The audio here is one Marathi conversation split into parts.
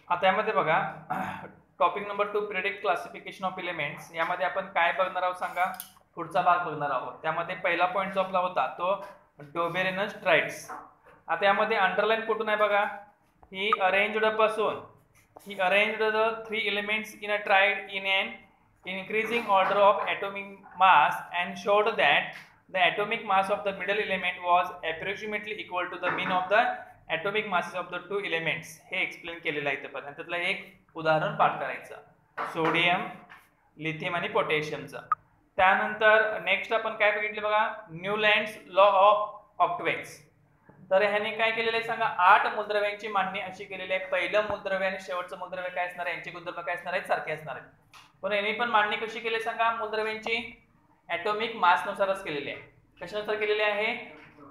आता यामध्ये बघा topic number 2 predict classification of elements. यामध्ये आपण काय बघणार आहोत सांगा. पुढचा भाग बघणार आहोत. त्यामध्ये पहिला पॉइंट जो आपला होता तो डोबेरेनस ट्राइड्स. आता यामध्ये अंडरलाईन कुठून आहे बघा. ही अरेंज्ड पासून ही arranged the 3 elements in a triad in an increasing order of atomic mass and showed that the atomic mass of the middle element was approximately equal to the mean of the atomic masses of the two elements. हे एक्सप्लेन केलेलं आहे इथे पण. त्यातलं एक उदाहरण पाठ करायचं सोडियम, लिथियम आणि पोटॅशियमचं. त्यानंतर नेक्स्ट आपण काय बघितले बघा, न्यूलँड्स लॉ ऑफ ऑक्टवेट्स. तर ह्याने काय केलेलं आहे सांगा, 8 मूलद्रव्यांची मांडणी अशी केलेली आहे. पहिलं मूलद्रव्य आणि शेवटचं मूलद्रव्य काय असणार आहे, यांचे गुणधर्म काय असणार आहेत, सारखे असणार आहेत. पण यांनी पण मांडणी कशी केली सांगा, मूलद्रव्यांची ॲटॉमिक मास नुसारच केलेली आहे. कशानुसार केलेली आहे,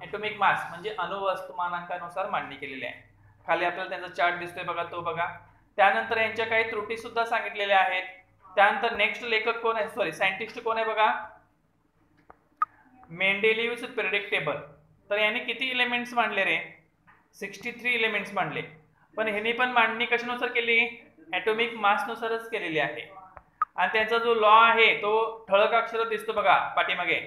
ॲटॉमिक मास म्हणजे अणुवस्तुमानांकानुसार मांडणी केलेली आहे. खाली आपल्याला त्यांचा चार्ट दिसतोय बघा, तो बघा. त्यानंतर यांच्या काही त्रुटी सुद्धा सांगितलेल्या आहेत. त्यानंतर नेक्स्ट लेखक कोण आहे, सॉरी सायंटिस्ट कोण आहे बघा, मेंडेलिव्हज पिरियडिक टेबल. तर यांनी किती एलिमेंट्स मांडले रे, 63 एलिमेंट्स मांडले. पण ह्यांनी पण मांडणी कशानुसार केली, ॲटॉमिक मास नुसारच केलेली आहे. आणि त्यांचा जो लॉ आहे तो ठळक अक्षरात दिसतो बघा पाठीमागे.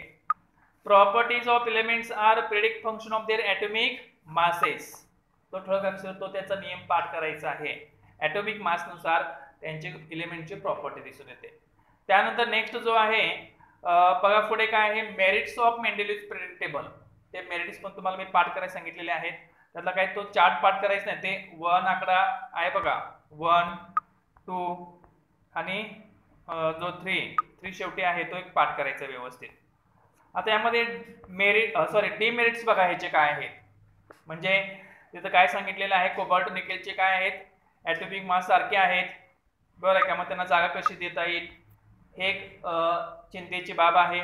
Properties of elements are predict function of their atomic masses. तो ठळक अक्षर, तो त्याचा नियम पाठ करायचा आहे. ॲटॉमिक मास नुसार त्यांचे एलिमेंटची प्रॉपर्टी दिसून येते. त्यानंतर नेक्स्ट जो आहे बघा पुढे काय आहे, मेरिट्स ऑफ मेंडेलिव्हज पिरियडिक टेबल. ते मेरिट्स पण तुम्हाला मी पाठ करायला सांगितलेले आहेत. त्यातला काय तो चार्ट पाठ करायचा नाही, ते 1 आकडा आहे बघा, 1 2 आणि जो 3 शेवटी आहे तो एक पाठ करायचा व्यवस्थित. आता यामध्ये मेरिट डिमेरिट्स बघा ह्याचे काय आहेत. म्हणजे तिथं काय सांगितलेलं आहे, कोबाल्ट निकेलचे काय आहेत, ॲटॉमिक मास सारखे आहेत, बरोबर आहे का. मग त्यांना जागा कशी देता येईल, हे एक चिंतेची बाब आहे.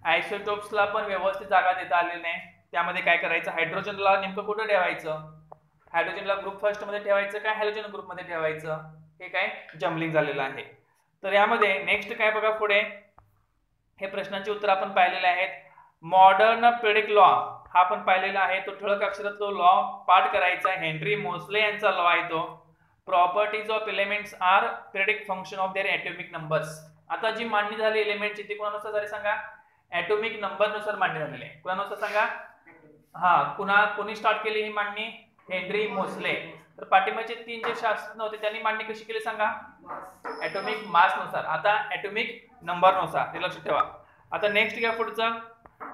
आयसोटोप्सला पण व्यवस्थित जागा देता आलेली नाही. त्यामध्ये काय करायचं, हायड्रोजनला नेमकं कुठं ठेवायचं, हायड्रोजनला ग्रुप फर्स्ट मध्ये ठेवायचं काय हॅलोजन ग्रुप मध्ये ठेवायचं, हे काय जम्बलिंग झालेलं आहे. तर यामध्ये नेक्स्ट काय बघा पुढे, हे प्रश्नांची उत्तर आपण पाहिलेले आहेत. मॉडर्न पिरियडिक लॉ हा आपण पाहिलेला आहे. तो ठळक अक्षरात तो लॉ पाठ करायचा. हेनरी मोसले यांचा लॉ आहे तो. Properties of elements are periodic function of their atomic numbers. आता जी मांडणी झाली एलिमेंटची ती कोणानुसार झाली सांगा, ॲटॉमिक नंबर नुसार मांडणी झालेली आहे. कोणानुसार सांगा, कोणी स्टार्ट केली ही मांडणी, हेनरी मोसले. तर पाठिंबाचे 3 जे शास्त्रज्ञ होते त्यांनी मांडणी कशी केली सांगा, ॲटॉमिक मास नुसार. आता ॲटॉमिक नंबर नुसार, हे लक्षात ठेवा. आता नेक्स्ट घ्या पुढचं,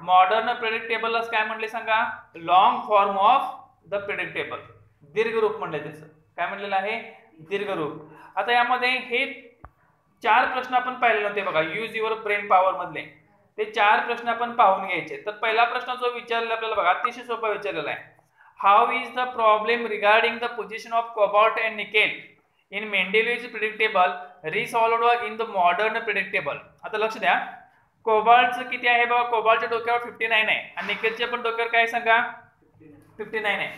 मॉडर्न पिरियडिक टेबलला काय म्हणले सांगा, long form of the periodic table. दीर्घ रूप म्हणले त्याचं. काय म्हणलेलं आहे, दीर्घ रूप. आता यामध्ये हे 4 प्रश्न आपण पाहिले नव्हते बघा, यूज युअर ब्रेन पॉवर मधले. ते 4 प्रश्न आपण पाहून घ्यायचे. तर पहिला प्रश्न जो विचारलेला आपल्याला बघा, अतिशय सोपा विचारलेला आहे. How is the problem regarding the position of cobalt and nickel in Mendeleev's periodic table resolved in the modern periodic table. आता लक्ष द्या, कोबाल्टचं किती आहे बघा, कोबाल्टच्या डोक्यावर 59 आहे आणि निकेलच्या पण डोक्यावर काय सांगा, 59 आहे.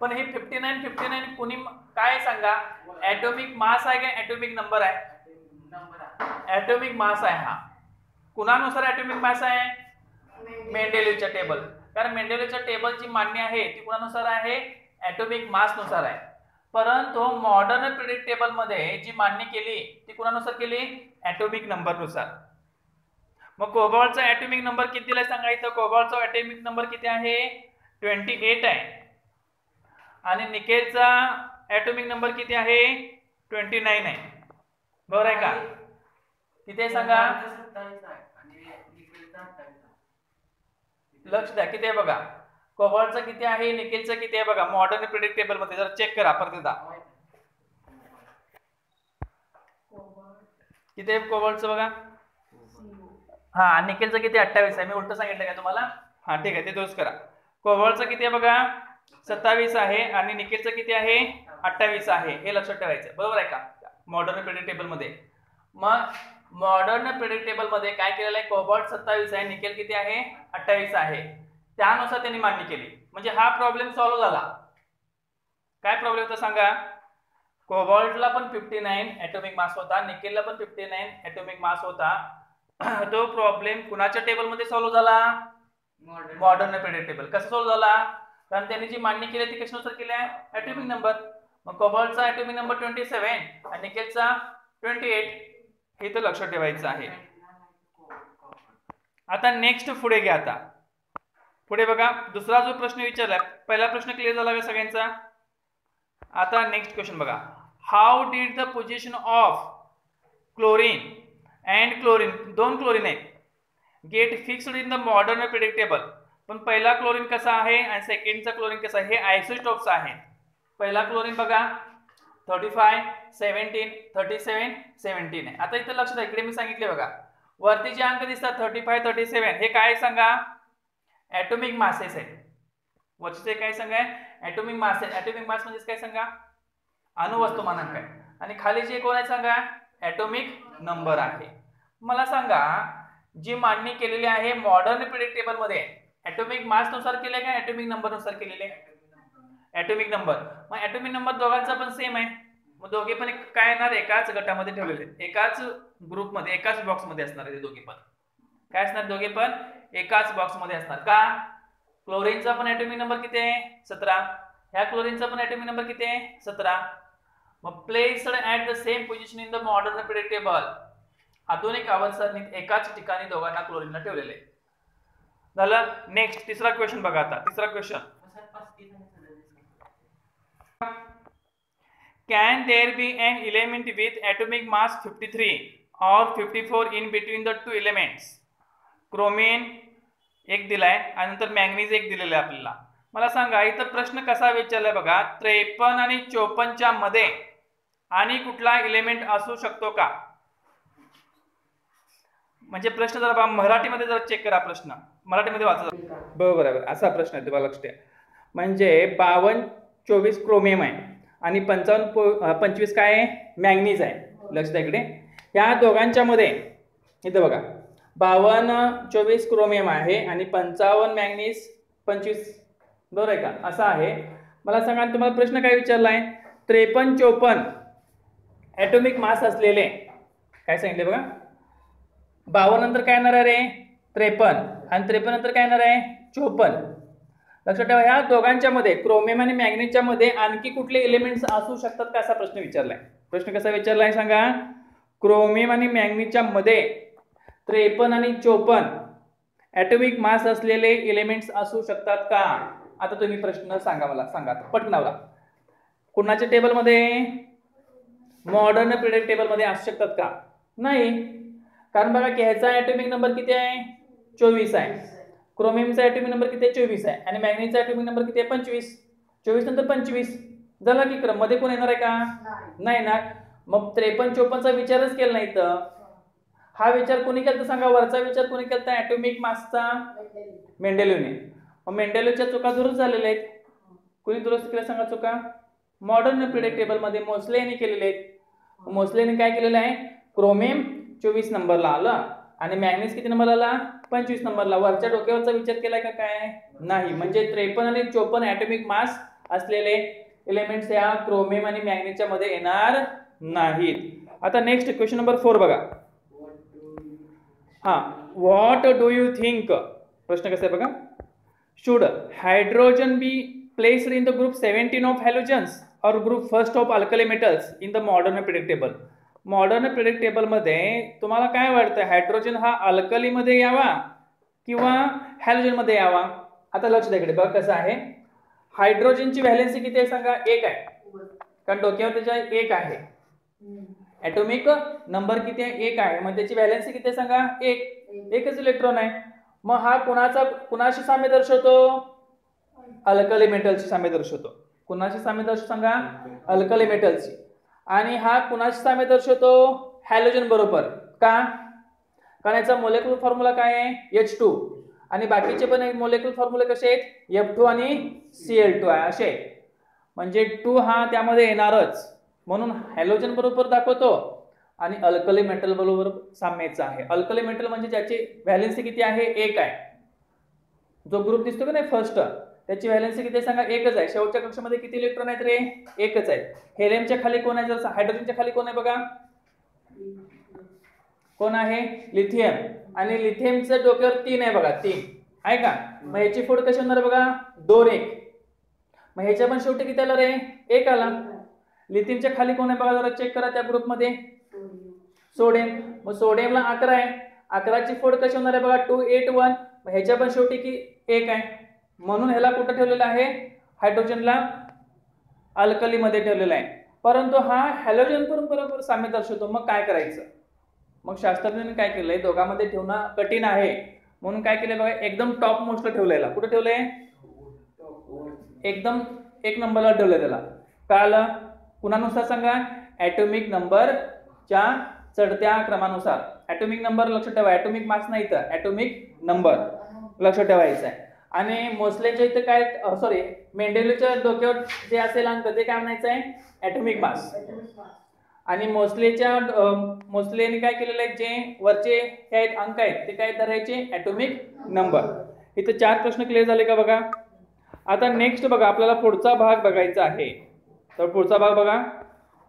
पण हे 59 कुणी काय सांगा, ॲटॉमिक मास आहे का ॲटॉमिक नंबर आहे, ॲटॉमिक मास आहे. हा कुणानुसार ॲटॉमिक मास आहे, मेंडेलिव्हच्या टेबल. कारण मेंडेलिव्हच्या टेबलची मांडणी आहे ती कुणानुसार आहे, ॲटॉमिक मास नुसार आहे. परंतु मॉडर्न पिरियडिक टेबल मध्ये जी मांडणी केली ती कुणानुसार केली, ॲटॉमिक नंबर नुसार. मग कोबाल्टचा ॲटॉमिक नंबर किती आहे सांगा, इथं कोबाल्टचा ॲटॉमिक नंबर किती आहे, 28 आहे. आणि निकेलचा ॲटॉमिक नंबर किती आहे, 29 आहे. बरोबर आहे का, किती आहे सांगा, लक्ष द्या किती आहे बघा, कोबाल्टचं किती आहे, निकेलचं किती आहे बघा मॉडर्न पिरियडिक टेबल मध्ये. जर चेक करा परत एकदा, किती आहे कोबाल्टचं बघा. हा, निकेलचं किती, 28 आहे. मी उलट सांगितलं का तुम्हाला, हा ठीक आहे, ते दोष करा. कोबाल्टचं किती आहे बघा, 27 आहे आणि निकेलचं किती आहे, 28 आहे. हे लक्षात ठेवायचं, बरोबर आहे का, मॉडर्न पिरियडिक टेबल मध्ये. मग मॉडर्न पिरियडिक टेबल मध्ये काय केलेलं आहे, कोबाल्ट 27 आहे, निकेल किती आहे, 28 आहे. त्यानुसार त्यांनी मांडणी केली. म्हणजे हा प्रॉब्लेम सॉल्व्ह झाला. काय प्रॉब्लेम होता सांगा, कोबाल्टला पण 59 ॲटॉमिक मास होता, निकेलला पण 59 ॲटॉमिक मास होता. तो प्रॉब्लेम कुणाच्या टेबल मध्ये सॉल्व्ह झाला, मॉडर्न पिरियडिक टेबल. कसं सॉल्व्ह झाला, कारण त्यांनी जी मांडणी केली ती कशानुसार केली आहे, ॲटॉमिक नंबर. मग कोबाल्टचा ॲटॉमिक नंबर 27 आणि निकेलचा 28, हे तर लक्षात ठेवायचं आहे. आता नेक्स्ट पुढे घ्या. आता पुढे बघा, दुसरा जो प्रश्न विचारलाय, पहिला प्रश्न क्लिअर झाला का सगळ्यांचा? आता नेक्स्ट क्वेश्चन बघा. How did the position of chlorine and chlorine, दोन क्लोरीन आहेत, get fixed in the modern periodic table. पण पहिला क्लोरीन कसा आहे आणि सेकंडचा क्लोरीन कसा आहे, हे आयसोटॉप्स आहेत. पहिला क्लोरीन बघा 35, 17, 37, 17 आहे. आता इथे लक्षात इकडे मी सांगितले बघा, वरती जे अंक दिसतात 35, 37, हे काय सांगा, ॲटॉमिक मासेस आहेत. वरचे काय सांगा, ॲटॉमिक मास आहे. ॲटॉमिक मास म्हणजे काय सांगा, अणुवस्तुमानांक आहे. आणि खाली जे कोण आहे सांगा, ॲटॉमिक नंबर आहे. मला सांगा, जी मांडणी केलेली आहे मॉडर्न पिरियडिक टेबल मध्ये, ॲटॉमिक मास नुसार केले का ॲटॉमिक नंबर नुसार केलेले? Atomic number. मग ॲटॉमिक नंबर दोघांचा पण सेम आहे. मग दोघे पण काय येणार, एकाच गटामध्ये ठेवलेले, एकाच ग्रुपमध्ये, एकाच बॉक्समध्ये असणार आहे. दोघे पण काय असणार, दोघे पण एकाच बॉक्समध्ये असणार. का? क्लोरीनचा पण ॲटॉमिक नंबर किती आहे, 17. ह्या क्लोरीनचा पण ॲटॉमिक नंबर किती आहे, 17. मग placed at the same position in the modern periodic table, आधुनिक आवर्त सारणीत एकाच ठिकाणी दोघांना क्लोरीनला ठेवलेले झालं. नेक्स्ट तिसरा क्वेश्चन बघा. आता तिसरा question, can there be an element with atomic mass 53 or 54 in between the two elements? क्रोमिन एक दिलाय आणि नंतर मॅंगनीज एक दिलेलं आहे आपल्याला. मला सांगा इथं प्रश्न कसा विचारलाय बघा, 53 आणि 54च्या मध्ये आणि कुठला एलिमेंट असू शकतो का? म्हणजे प्रश्न जरा मराठीमध्ये जरा चेक करा, प्रश्न मराठीमध्ये वाचा. बरोबर आहे, असा प्रश्न आहे, तुम्हाला लक्षात आहे. म्हणजे 52, 24 क्रोमियम आहे आणि 55, 25 काय आहे, मॅंगनीज आहे. लक्षात आहे इकडे. या दोघांच्या मध्ये इथं बघा 52, 24 क्रोमियम आहे आणि 55 मॅंगनीज, 25, बरोबर आहे का, असा आहे. मला सांगा तुम्हाला प्रश्न काय विचारला आहे, 53, 54 ॲटॉमिक मास असलेले काय सांगितले बघा, 52 नंतर काय येणार आहे रे, 53 आणि 53 नंतर काय येणार आहे, 54. लक्षात ठेवा, ह्या दोघांच्या मध्ये क्रोमियम आणि मॅंगनीजच्या मध्ये आणखी कुठले एलिमेंट्स असू शकतात का, असा प्रश्न विचारलाय. प्रश्न कसा विचारलाय सांगा, क्रोमियम आणि मॅंगनीजच्या मध्ये 53 आणि 54 ॲटॉमिक मास असलेले एलिमेंट्स असू शकतात का? आता तुम्ही प्रश्न सांगा, मला सांगा पटनावला. कुणाच्या टेबलमध्ये, मॉडर्न पिरियडिक टेबलमध्ये असू शकतात का? नाही. कारण बघा की ह्याचा ॲटॉमिक नंबर किती आहे, 24 आहे. क्रोमियमचा ॲटॉमिक नंबर किती आहे, 24 आहे. आणि मॅंगनीजचा ॲटॉमिक नंबर किती आहे, 25. 24 नंतर 25 झाला की क्रम मध्ये कोण येणार आहे का? नाही ना. मग 53, 54चा विचारच केला नाही तर. हा विचार कोणी केला सांगा, वरचा विचार कोणी केला, ॲटॉमिक मासचा, मेंडेलिव्हने. मग मेंडेलिव्हच्या चुका दुरुस्त झालेल्या आहेत. कोणी दुरुस्त केल्या सांगा चुका? मॉडर्न पिरियडिक टेबल मध्ये मोस्ले यांनी केलेले आहेत. मोस्लेने काय केलेलं आहे, क्रोमियम 24 नंबरला आलं आणि मॅंगनीज किती नंबरला आला, 25 नंबरला. वरच्या डोक्यावरचा विचार केलाय का काय? नाही. म्हणजे 53 आणि 54 ॲटॉमिक मास असलेले एलिमेंट्स या क्रोमियम आणि मॅंगनीजच्या मध्ये येणार नाहीत. आता नेक्स्ट क्वेश्चन नंबर 4 बघा. हा, व्हॉट डू यू थिंक, प्रश्न कसा आहे बघा, should hydrogen be placed in the group 17 of halogens or group first of alkali metals in the modern periodic table? Modern periodic table मध्ये तुम्हाला काय वाटतं, हायड्रोजन हा अल्कली मध्ये यावा किंवा हॅलोजन मध्ये यावा? आता लक्ष द्या इकडे बघा कसं आहे. हायड्रोजनची व्हॅलेन्सी किती आहे सांगा, 1 आहे. कारण डोक्यावर त्याच्या 1 आहे. ॲटॉमिक नंबर किती आहे, 1 आहे. मग त्याची व्हॅलेन्सी किती आहे सांगा, 1. एकच इलेक्ट्रॉन आहे. मग हा कुणाशी साम्य दर्शवतो, अल्कली मेटलशी साम्य दर्शवतो. कुणाशी साम्य दर्शवतो सांगा, अल्कली मेटलशी. आणि हा कुणाशी साम्य दर्शवतो, हॅलोजन बरोबर. का? कारण याचा मोलेक्युलर फॉर्म्युला काय आहे, H2. आणि बाकीचे पण मोलेक्युलर फॉर्म्युले कसे आहेत, F2 आणि Cl2 आहे असे. म्हणजे 2 हा त्यामध्ये येणारच, म्हणून हॅलोजन बरोबर दाखवतो आणि अल्कली मेटल बरोबर साम्यच आहे. अल्कली मेटल म्हणजे ज्याची व्हॅलेन्सी किती आहे, 1 आहे. जो ग्रुप दिसतो का नाही फर्स्ट, त्याची व्हॅलेन्सी किती सांगा, 1च आहे. शेवटच्या कक्षामध्ये किती इलेक्ट्रॉन आहेत रे, 1च आहे. हेलियमच्या खाली कोण आहे, जर हायड्रोजनच्या खाली कोण आहे बघा, कोण आहे, लिथियम. आणि लिथियमच्या डोक्यावर 3 आहे बघा, 3 आहे का. मग ह्याची फोड कशी होणार बघा, 2, 1. मग ह्याच्या पण शेवटी किती आला रे, 1 आला. लिथियमच्या खाली कोण आहे बघा जरा चेक करा त्या ग्रुपमध्ये, सोडियम. मग सोडियमला 11 आहे, 11ची फोड कशी होणार आहे बघा 281. मग ह्याच्या पण शेवटी की 1 आहे, म्हणून ह्याला कुठं ठेवलेलं आहे, हायड्रोजनला अल्कलीमध्ये ठेवलेला आहे. परंतु हा हॅलोजन पण बरोबर साम्य दर्शवतो. मग काय करायचं, मग शास्त्रज्ञांनी काय केलंय, दोघांमध्ये ठेवणं कठीण आहे म्हणून काय केलंय बघा, एकदम टॉप मोस्टला ठेवलेला. कुठं ठेवलंय, एकदम 1 नंबरला ठेवलंय त्याला. कळालं, कुणानुसार सांगा, ऍटॉमिक नंबरच्या चढत्या क्रमानुसार. ऍटॉमिक नंबर लक्षात ठेवा, ऍटॉमिक मास नाही तर ऍटॉमिक नंबर लक्षात ठेवायचा आहे. आणि मोस्लेच्या इथं काय, सॉरी मेंडेलीच्या डोक्यावर जे असेल अंक ते काय म्हणायचं आहे, ऍटॉमिक मास. आणि मोस्लेने काय केलेलं आहे, जे वरचे काय अंक आहेत ते काय धरायचे, ऍटॉमिक नंबर. इथं 4 प्रश्न क्लिअर झाले का बघा. आता नेक्स्ट बघा, आपल्याला पुढचा भाग बघायचा आहे. तर पुढचा भाग बघा,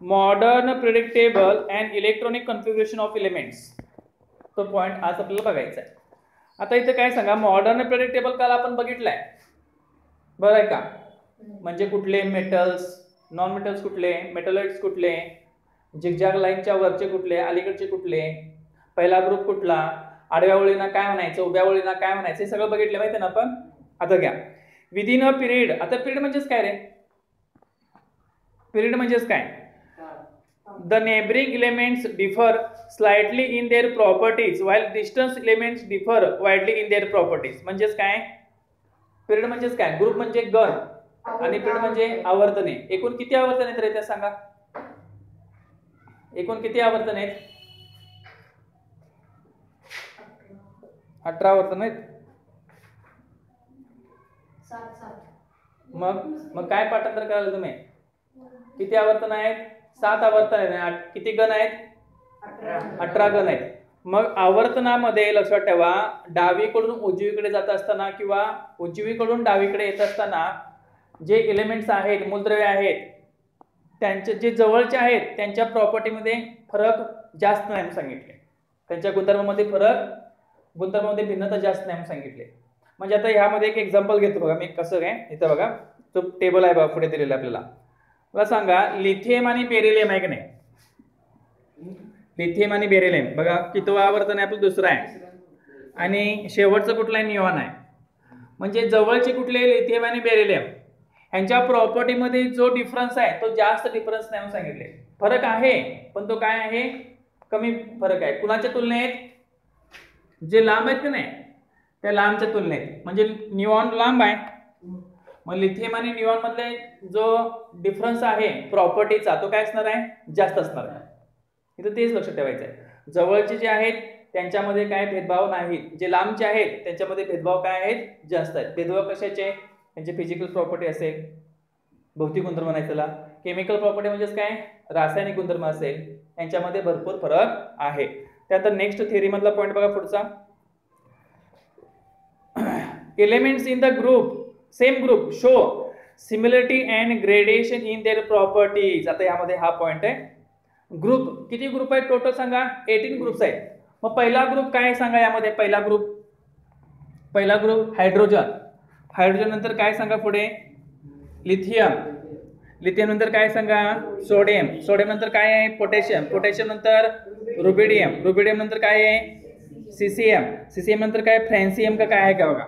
modern predictable and electronic configuration of elements. तो पॉइंट आज आपल्याला बघायचा आहे. आता इथं काय सांगा, मॉडर्न प्रिडिक्टेबल काल आपण बघितलंय बरं आहे का, म्हणजे कुठले मेटल्स, नॉन मेटल्स कुठले, मेटलॉइड्स कुठले, झिगझॅग लाईनच्या वरचे कुठले, अलीकडचे कुठले, पहिला ग्रुप कुठला, आडव्या ओळींना काय म्हणायचं, उभ्या ओळींना काय म्हणायचं, हे सगळं बघितलं माहिती ना आपण. आता घ्या विदिन अ पिरियड. आता पिरियड म्हणजेच काय रे, पिरियड म्हणजेच काय, the neighbouring elements differ slightly in their properties while distance elements differ widely in their properties. म्हणजेच काय, पिरियड म्हणजेच काय, ग्रुप म्हणजे गण आणि पिरियड म्हणजे आवर्तने. एकूण किती आवर्तन आहेत रे त्या सांगा, एकूण किती आवर्तन आहेत, 18 आवर्तन आहेत. मग काय पाठांतर करायला तुम्ही, किती आवर्तन आहेत, 7 आवर्तन आहेत. किती गण आहेत, 18 गण आहेत. मग आवर्तनामध्ये लक्षात ठेवा, डावीकडून उजवीकडे जात असताना किंवा उजवीकडून डावीकडे येत असताना जे एलिमेंट्स आहेत, मूलद्रव्ये आहेत, त्यांचे जे जवळचे आहेत त्यांच्या प्रॉपर्टीमध्ये फरक जास्त नाही म्हणून सांगितले, त्यांच्या गुणधर्मामध्ये गुणधर्मामध्ये भिन्नता जास्त नाही म्हणून सांगितले. म्हणजे आता ह्यामध्ये एक एक्झाम्पल घेतो बघा मी, कसं काय, इथं बघा तो टेबल आहे बघा पुढे दिलेला आपल्याला. मला सांगा, लिथियम आणि बेरिलियम आहे की नाही, लिथियम आणि बेरिलियम बघा कितवा आवर्तन आहे आपलं, दुसरा आहे. आणि शेवटचं कुठलं आहे, निऑन आहे. म्हणजे जवळचे कुठले, लिथियम आणि बेरिलियम, यांच्या प्रॉपर्टीमध्ये जो डिफरन्स आहे तो जास्त डिफरन्स नाही म्हणून सांगितले. फरक आहे पण तो काय आहे, कमी फरक आहे. कुणाच्या तुलनेत, जे लांब आहेत की नाही त्या लांबच्या तुलनेत. म्हणजे निऑन लांब आहे, मग लिथियम आणि निऑन मधले जो डिफरन्स आहे प्रॉपर्टीचा तो काय असणार आहे, जास्त असणार आहे. इथं तेच लक्षात ठेवायचं आहे. जवळचे जे आहेत त्यांच्यामध्ये काय भेदभाव नाहीत, जे लांबचे आहेत त्यांच्यामध्ये भेदभाव काय आहेत, जास्त आहेत. भेदभाव कशाचे, त्यांची फिजिकल प्रॉपर्टी असेल, भौतिक गुणधर्म नाही त्याला, केमिकल प्रॉपर्टी म्हणजेच काय, रासायनिक गुणधर्म असेल, यांच्यामध्ये भरपूर फरक आहे. त्यानंतर नेक्स्ट थिअरी मधला पॉइंट बघा पुढचा, elements in the group, same group show similarity and gradation in their properties. आता यामध्ये हा पॉइंट आहे. ग्रुप, किती ग्रुप आहेत टोटल सांगा, 18 ग्रुप्स आहेत. मग पहिला ग्रुप काय सांगा, यामध्ये पहिला ग्रुप हायड्रोजन. हायड्रोजन नंतर काय सांगा पुढे, लिथियम. लिथियम नंतर काय सांगा, सोडियम. सोडियम नंतर काय आहे, पोटॅशियम. पोटॅशियम नंतर रुबिडियम. रुबिडियम नंतर काय आहे, सीसीएम. सीसीएम नंतर काय, फ्रॅन्सियम का काय आहे का बघा.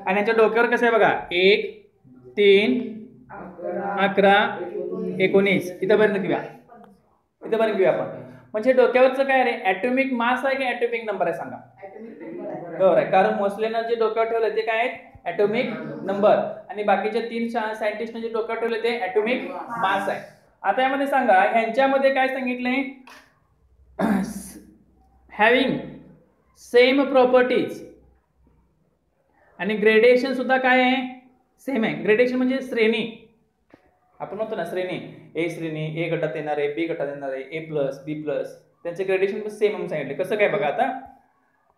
आणि यांच्या डोक्यावर कसं आहे बघा, 1 3 11 19. इथंपर्यंत घेऊया आपण. म्हणजे डोक्यावरचं काय रे, ऍटॉमिक मास आहे की ऍटॉमिक नंबर आहे सांगा, बरोबर आहे. कारण मोस्लेनं जे डोक्यावर ठेवलं ते काय आहेत, ऍटॉमिक नंबर. आणि बाकीच्या 3 सायंटिस्टने जे डोक्यावर ठेवले ते ऍटॉमिक मास आहे. आता यामध्ये सांगा, ह्यांच्यामध्ये काय सांगितलंय, हॅव्हिंग सेम प्रॉपर्टीज. आणि ग्रेडेशन सुद्धा काय आहे, सेम आहे. ग्रेडेशन म्हणजे श्रेणी, आपण म्हणतो ना श्रेणी, ए श्रेणी, ए गटात येणारे, बी गटात येणारे, ए प्लस, बी प्लस, त्यांचे ग्रेडेशन सेम म्हणून सांगितले. कसं काय बघा आता,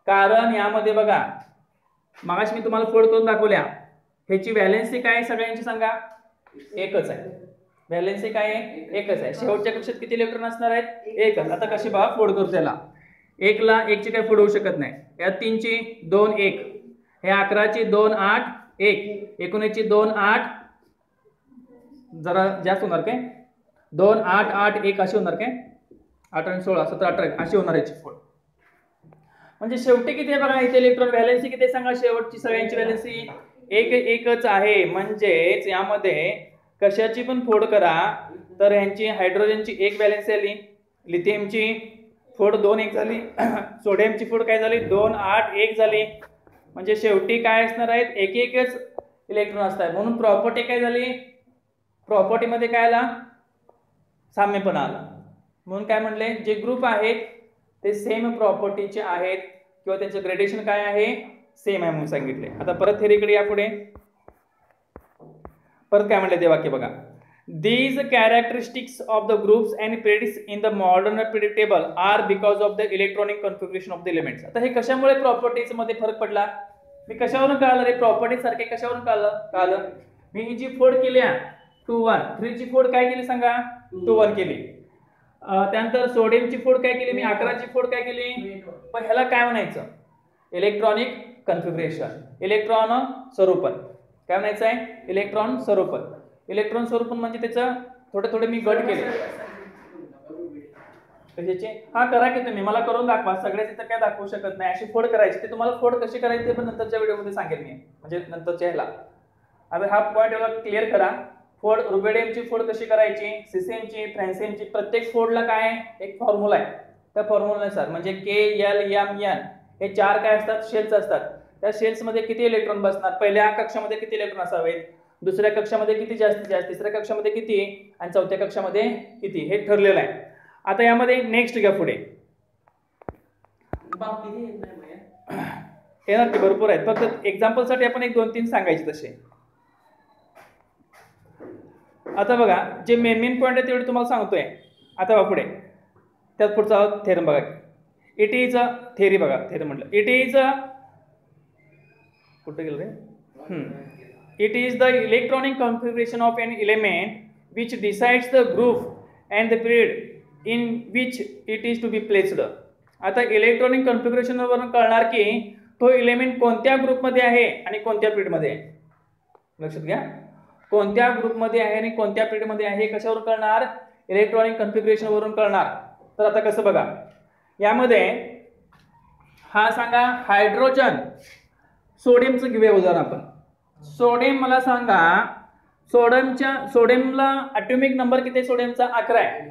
कारण यामध्ये बघा मागाशी मी तुम्हाला फोल्ड करून दाखवल्या, ह्याची व्हॅलेन्सी काय आहे सगळ्यांची सांगा, एकच आहे. व्हॅलेन्सी काय आहे, एकच आहे. शेवटच्या कक्षात किती इलेक्ट्रॉन असणार आहेत, एकच. आता कशी बघा फोल्ड करू त्याला, 1 ला 1 ची काय फोल्ड होऊ शकत नाही. या 3 ची 2 1, हे 11 ची 2 8 1, 19 ची 2 8, जरा जास्त होणार काय, 2 8 8 1 अशी होणार काय, 8 आणि 16 17 18 अशी होणार याची फोड. म्हणजे शेवटी किती आहे बघा इथे इलेक्ट्रॉन व्हॅलेन्सी किती आहे सांगा, शेवटची सगळ्यांची व्हॅलेन्सी एकच आहे. म्हणजेच यामध्ये कशाची पण फोड करा तर यांची हायड्रोजनची एक व्हॅलेन्सी आली, लिथियमची फोड 2 1 झाली, सोडियमची फोड काय झाली 2 8 1 झाली. म्हणजे शेवटी काय असणार आहेत, एकच इलेक्ट्रॉन असतात. म्हणून प्रॉपर्टी काय झाली, प्रॉपर्टीमध्ये काय आला, साम्यपणा आला. म्हणून काय म्हणले, जे ग्रुप आहेत ते सेम प्रॉपर्टीचे आहेत किंवा त्यांचं ग्रेडेशन काय आहे, सेम आहे म्हणून सांगितले. आता परत थेरीकडे या पुढे. परत काय म्हणले ते वाक्य बघा, these characteristics of the groups and periods in the modern periodic table are because of the electronic configuration of the elements. आता हे कशामुळे प्रॉपर्टीज मध्ये फरक पडला, मी कशावरून कळलं रे, प्रॉपर्टी सारखे कशावरून कळलं, मी ही जी फोड केली 2 1 3 ची फोड काय केली सांगा 2 1 केली. त्यानंतर सोडियमची फोड काय केली मी 11 ची फोड काय केली. पण ह्याला काय म्हणायचं, इलेक्ट्रॉनिक कन्फिगरेशन, इलेक्ट्रॉन स्वरूपन. काय म्हणायचं आहे, इलेक्ट्रॉन स्वरूपन. इलेक्ट्रॉन स्वरूपन म्हणजे त्याचं थोडे मी गट केले कशाचे, हा करा की तुम्ही, मला करून दाखवा, सगळ्याच इथं काय दाखवू शकत नाही. अशी फोड करायची, ते तुम्हाला फोड कशी करायची ते पण नंतरच्या व्हिडिओमध्ये सांगेल मी, म्हणजे नंतरच्या ह्याला. आता हा पॉईंट याला क्लिअर करा. फोड रुबिडियमची फोड कशी करायची, सिसेनची, फ्रॅन्सिनची, प्रत्येक फोडला काय एक फॉर्म्युला आहे. त्या फॉर्म्युलानुसार म्हणजे KLMN हे 4 काय असतात, शेल्स असतात. त्या शेल्स मध्ये किती इलेक्ट्रॉन बसणार, पहिल्या कक्षामध्ये किती इलेक्ट्रॉन असावेत, दुसऱ्या कक्षामध्ये किती जास्तीत जास्त, तिसऱ्या कक्षामध्ये किती आणि चौथ्या कक्षामध्ये किती, हे ठरलेलं आहे. आता यामध्ये नेक्स्ट घ्या पुढे, येणार की भरपूर आहेत, फक्त एक्झाम्पल साठी आपण 1 2 3 सांगायचे तसे. आता बघा जे मेन पॉईंट आहे तेवढे तुम्हाला सांगतोय. आता बघा पुढे त्यात पुढचा थेरम बघा, इट इज अ थेरी बघा, थेरम म्हटलं इट इज अ, कुठे गेलं रे, it is the electronic configuration of an element which decides the group and the period in which it is to be placed. आता इलेक्ट्रॉनिक कन्फिगरेशन वरून कळणार की तो एलिमेंट कोणत्या ग्रुपमध्ये आहे आणि कोणत्या पिरियड मध्ये आहे. लक्षात घ्या, कोणत्या ग्रुपमध्ये आहे आणि कोणत्या पिरियड मध्ये आहे, कशावरून कळणार, इलेक्ट्रॉनिक कन्फिगरेशन वरून कळणार. तर आता कसं बघा, यामध्ये हा सांगा हायड्रोजन, सोडियमचं घेऊया उदाहरण आपण. सोडियम मला सांगा, सोडियमला ॲटॉमिक नंबर किती आहे, सोडियमचा 11 आहे.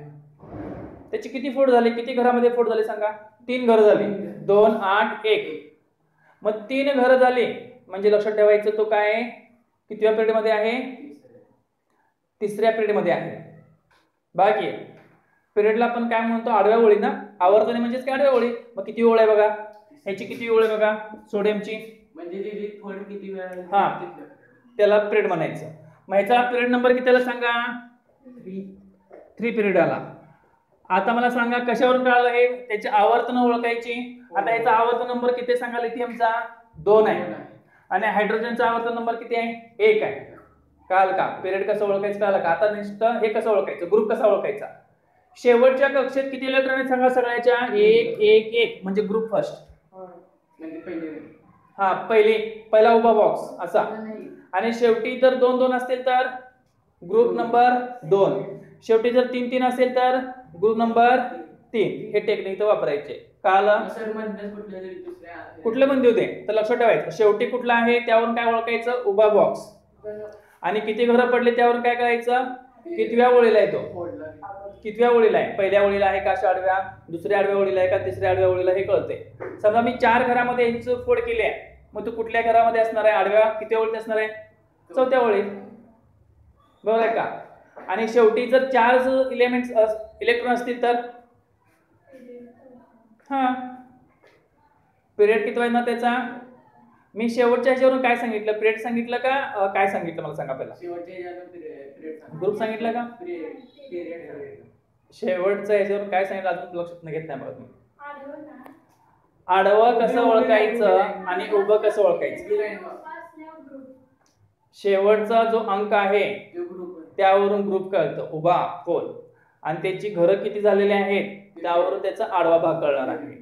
त्याची किती फोड झाली, किती घरामध्ये फोड झाली सांगा, 3 घरं झाली, 2 8 1. मग 3 घरं झाली म्हणजे लक्षात ठेवायचं तो काय कितव्या पिरियड मध्ये आहे, तिसऱ्या पिरियड मध्ये आहे. बाकी पिरियडला आपण काय म्हणतो, आडव्या ओळी ना, आवर्तने म्हणजेच काय आडव्या ओळी. मग किती ओळ आहे बघा, ह्याची किती ओळ आहे बघा सोडियमची, म्हणजे फोड किती वेळा, हा त्याला पिरियड म्हणायचं. मग ह्याचा पिरियड नंबर किती आला सांगा, 3 पिरियड आला. आता मला सांगा कशावरून कळालं हे, त्याची आवर्तन ओळखायची. आता याचा आवर्तन नंबर किती सांगा, लिथियमचा 2 आहे आणि हायड्रोजनचा आवर्तन नंबर किती आहे, 1 आहे. कळाल का, पिरियड कसं ओळखायचं कळालं का. आता नेक्स्ट हे कसं ओळखायचं, ग्रुप कसा ओळखायचा. शेवटच्या कक्षेत किती इलेक्ट्रॉन आहेत सांगा सगळ्याच्या, 1 1 1 म्हणजे ग्रुप फर्स्ट, हा पहिला उभा बॉक्स असा. आणि शेवटी जर 2 2 असतील तर ग्रुप नंबर 2, शेवटी जर 3 3 असेल तर ग्रुप नंबर 3. हे टेक्निक तर वापरायचे. कळालं, कुठले बंदी होते तर लक्षात ठेवायचं, शेवटी कुठला आहे त्यावरून काय ओळखायचं, उभा बॉक्स. आणि किती घरं पडले त्यावरून काय करायचं, कितव्या ओळीला आहे तो, कितव्या ओळीला आहे, पहिल्या ओळीला आहे का आडव्या, दुसऱ्या आडव्या ओळीला आहे का तिसऱ्या आडव्या ओळीला, हे कळते. समजा मी 4 घरामध्ये यांची फोड केली आहे, मग तू कुठल्या घरामध्ये असणार आहे, आडव्या किती ओळीत असणार आहे, चौथ्या ओळीत, बरोबर आहे का. आणि शेवटी जर 4 इलेक्ट्रॉन असतील तर हा पिरियड किती आहे ना त्याचा. मी शेवटच्या ह्याच्यावरून काय सांगितलं, पिरियड सांगितलं का काय सांगितलं मला सांगा पहिला, ग्रुप सांगितलं का, शेवटच्या ह्याच्यावरून काय सांगितलं अजून लक्षात नाही घेत नाही बघा तुम्ही. आडवं कसं ओळखायचं आणि उभं कसं ओळखायचं, शेवटचा जो अंक आहे त्यावरून ग्रुप कळतं, उभा कोण, आणि त्याची घरं किती झालेली आहेत त्यावरून त्याचा आडवा भाग कळणार आहे.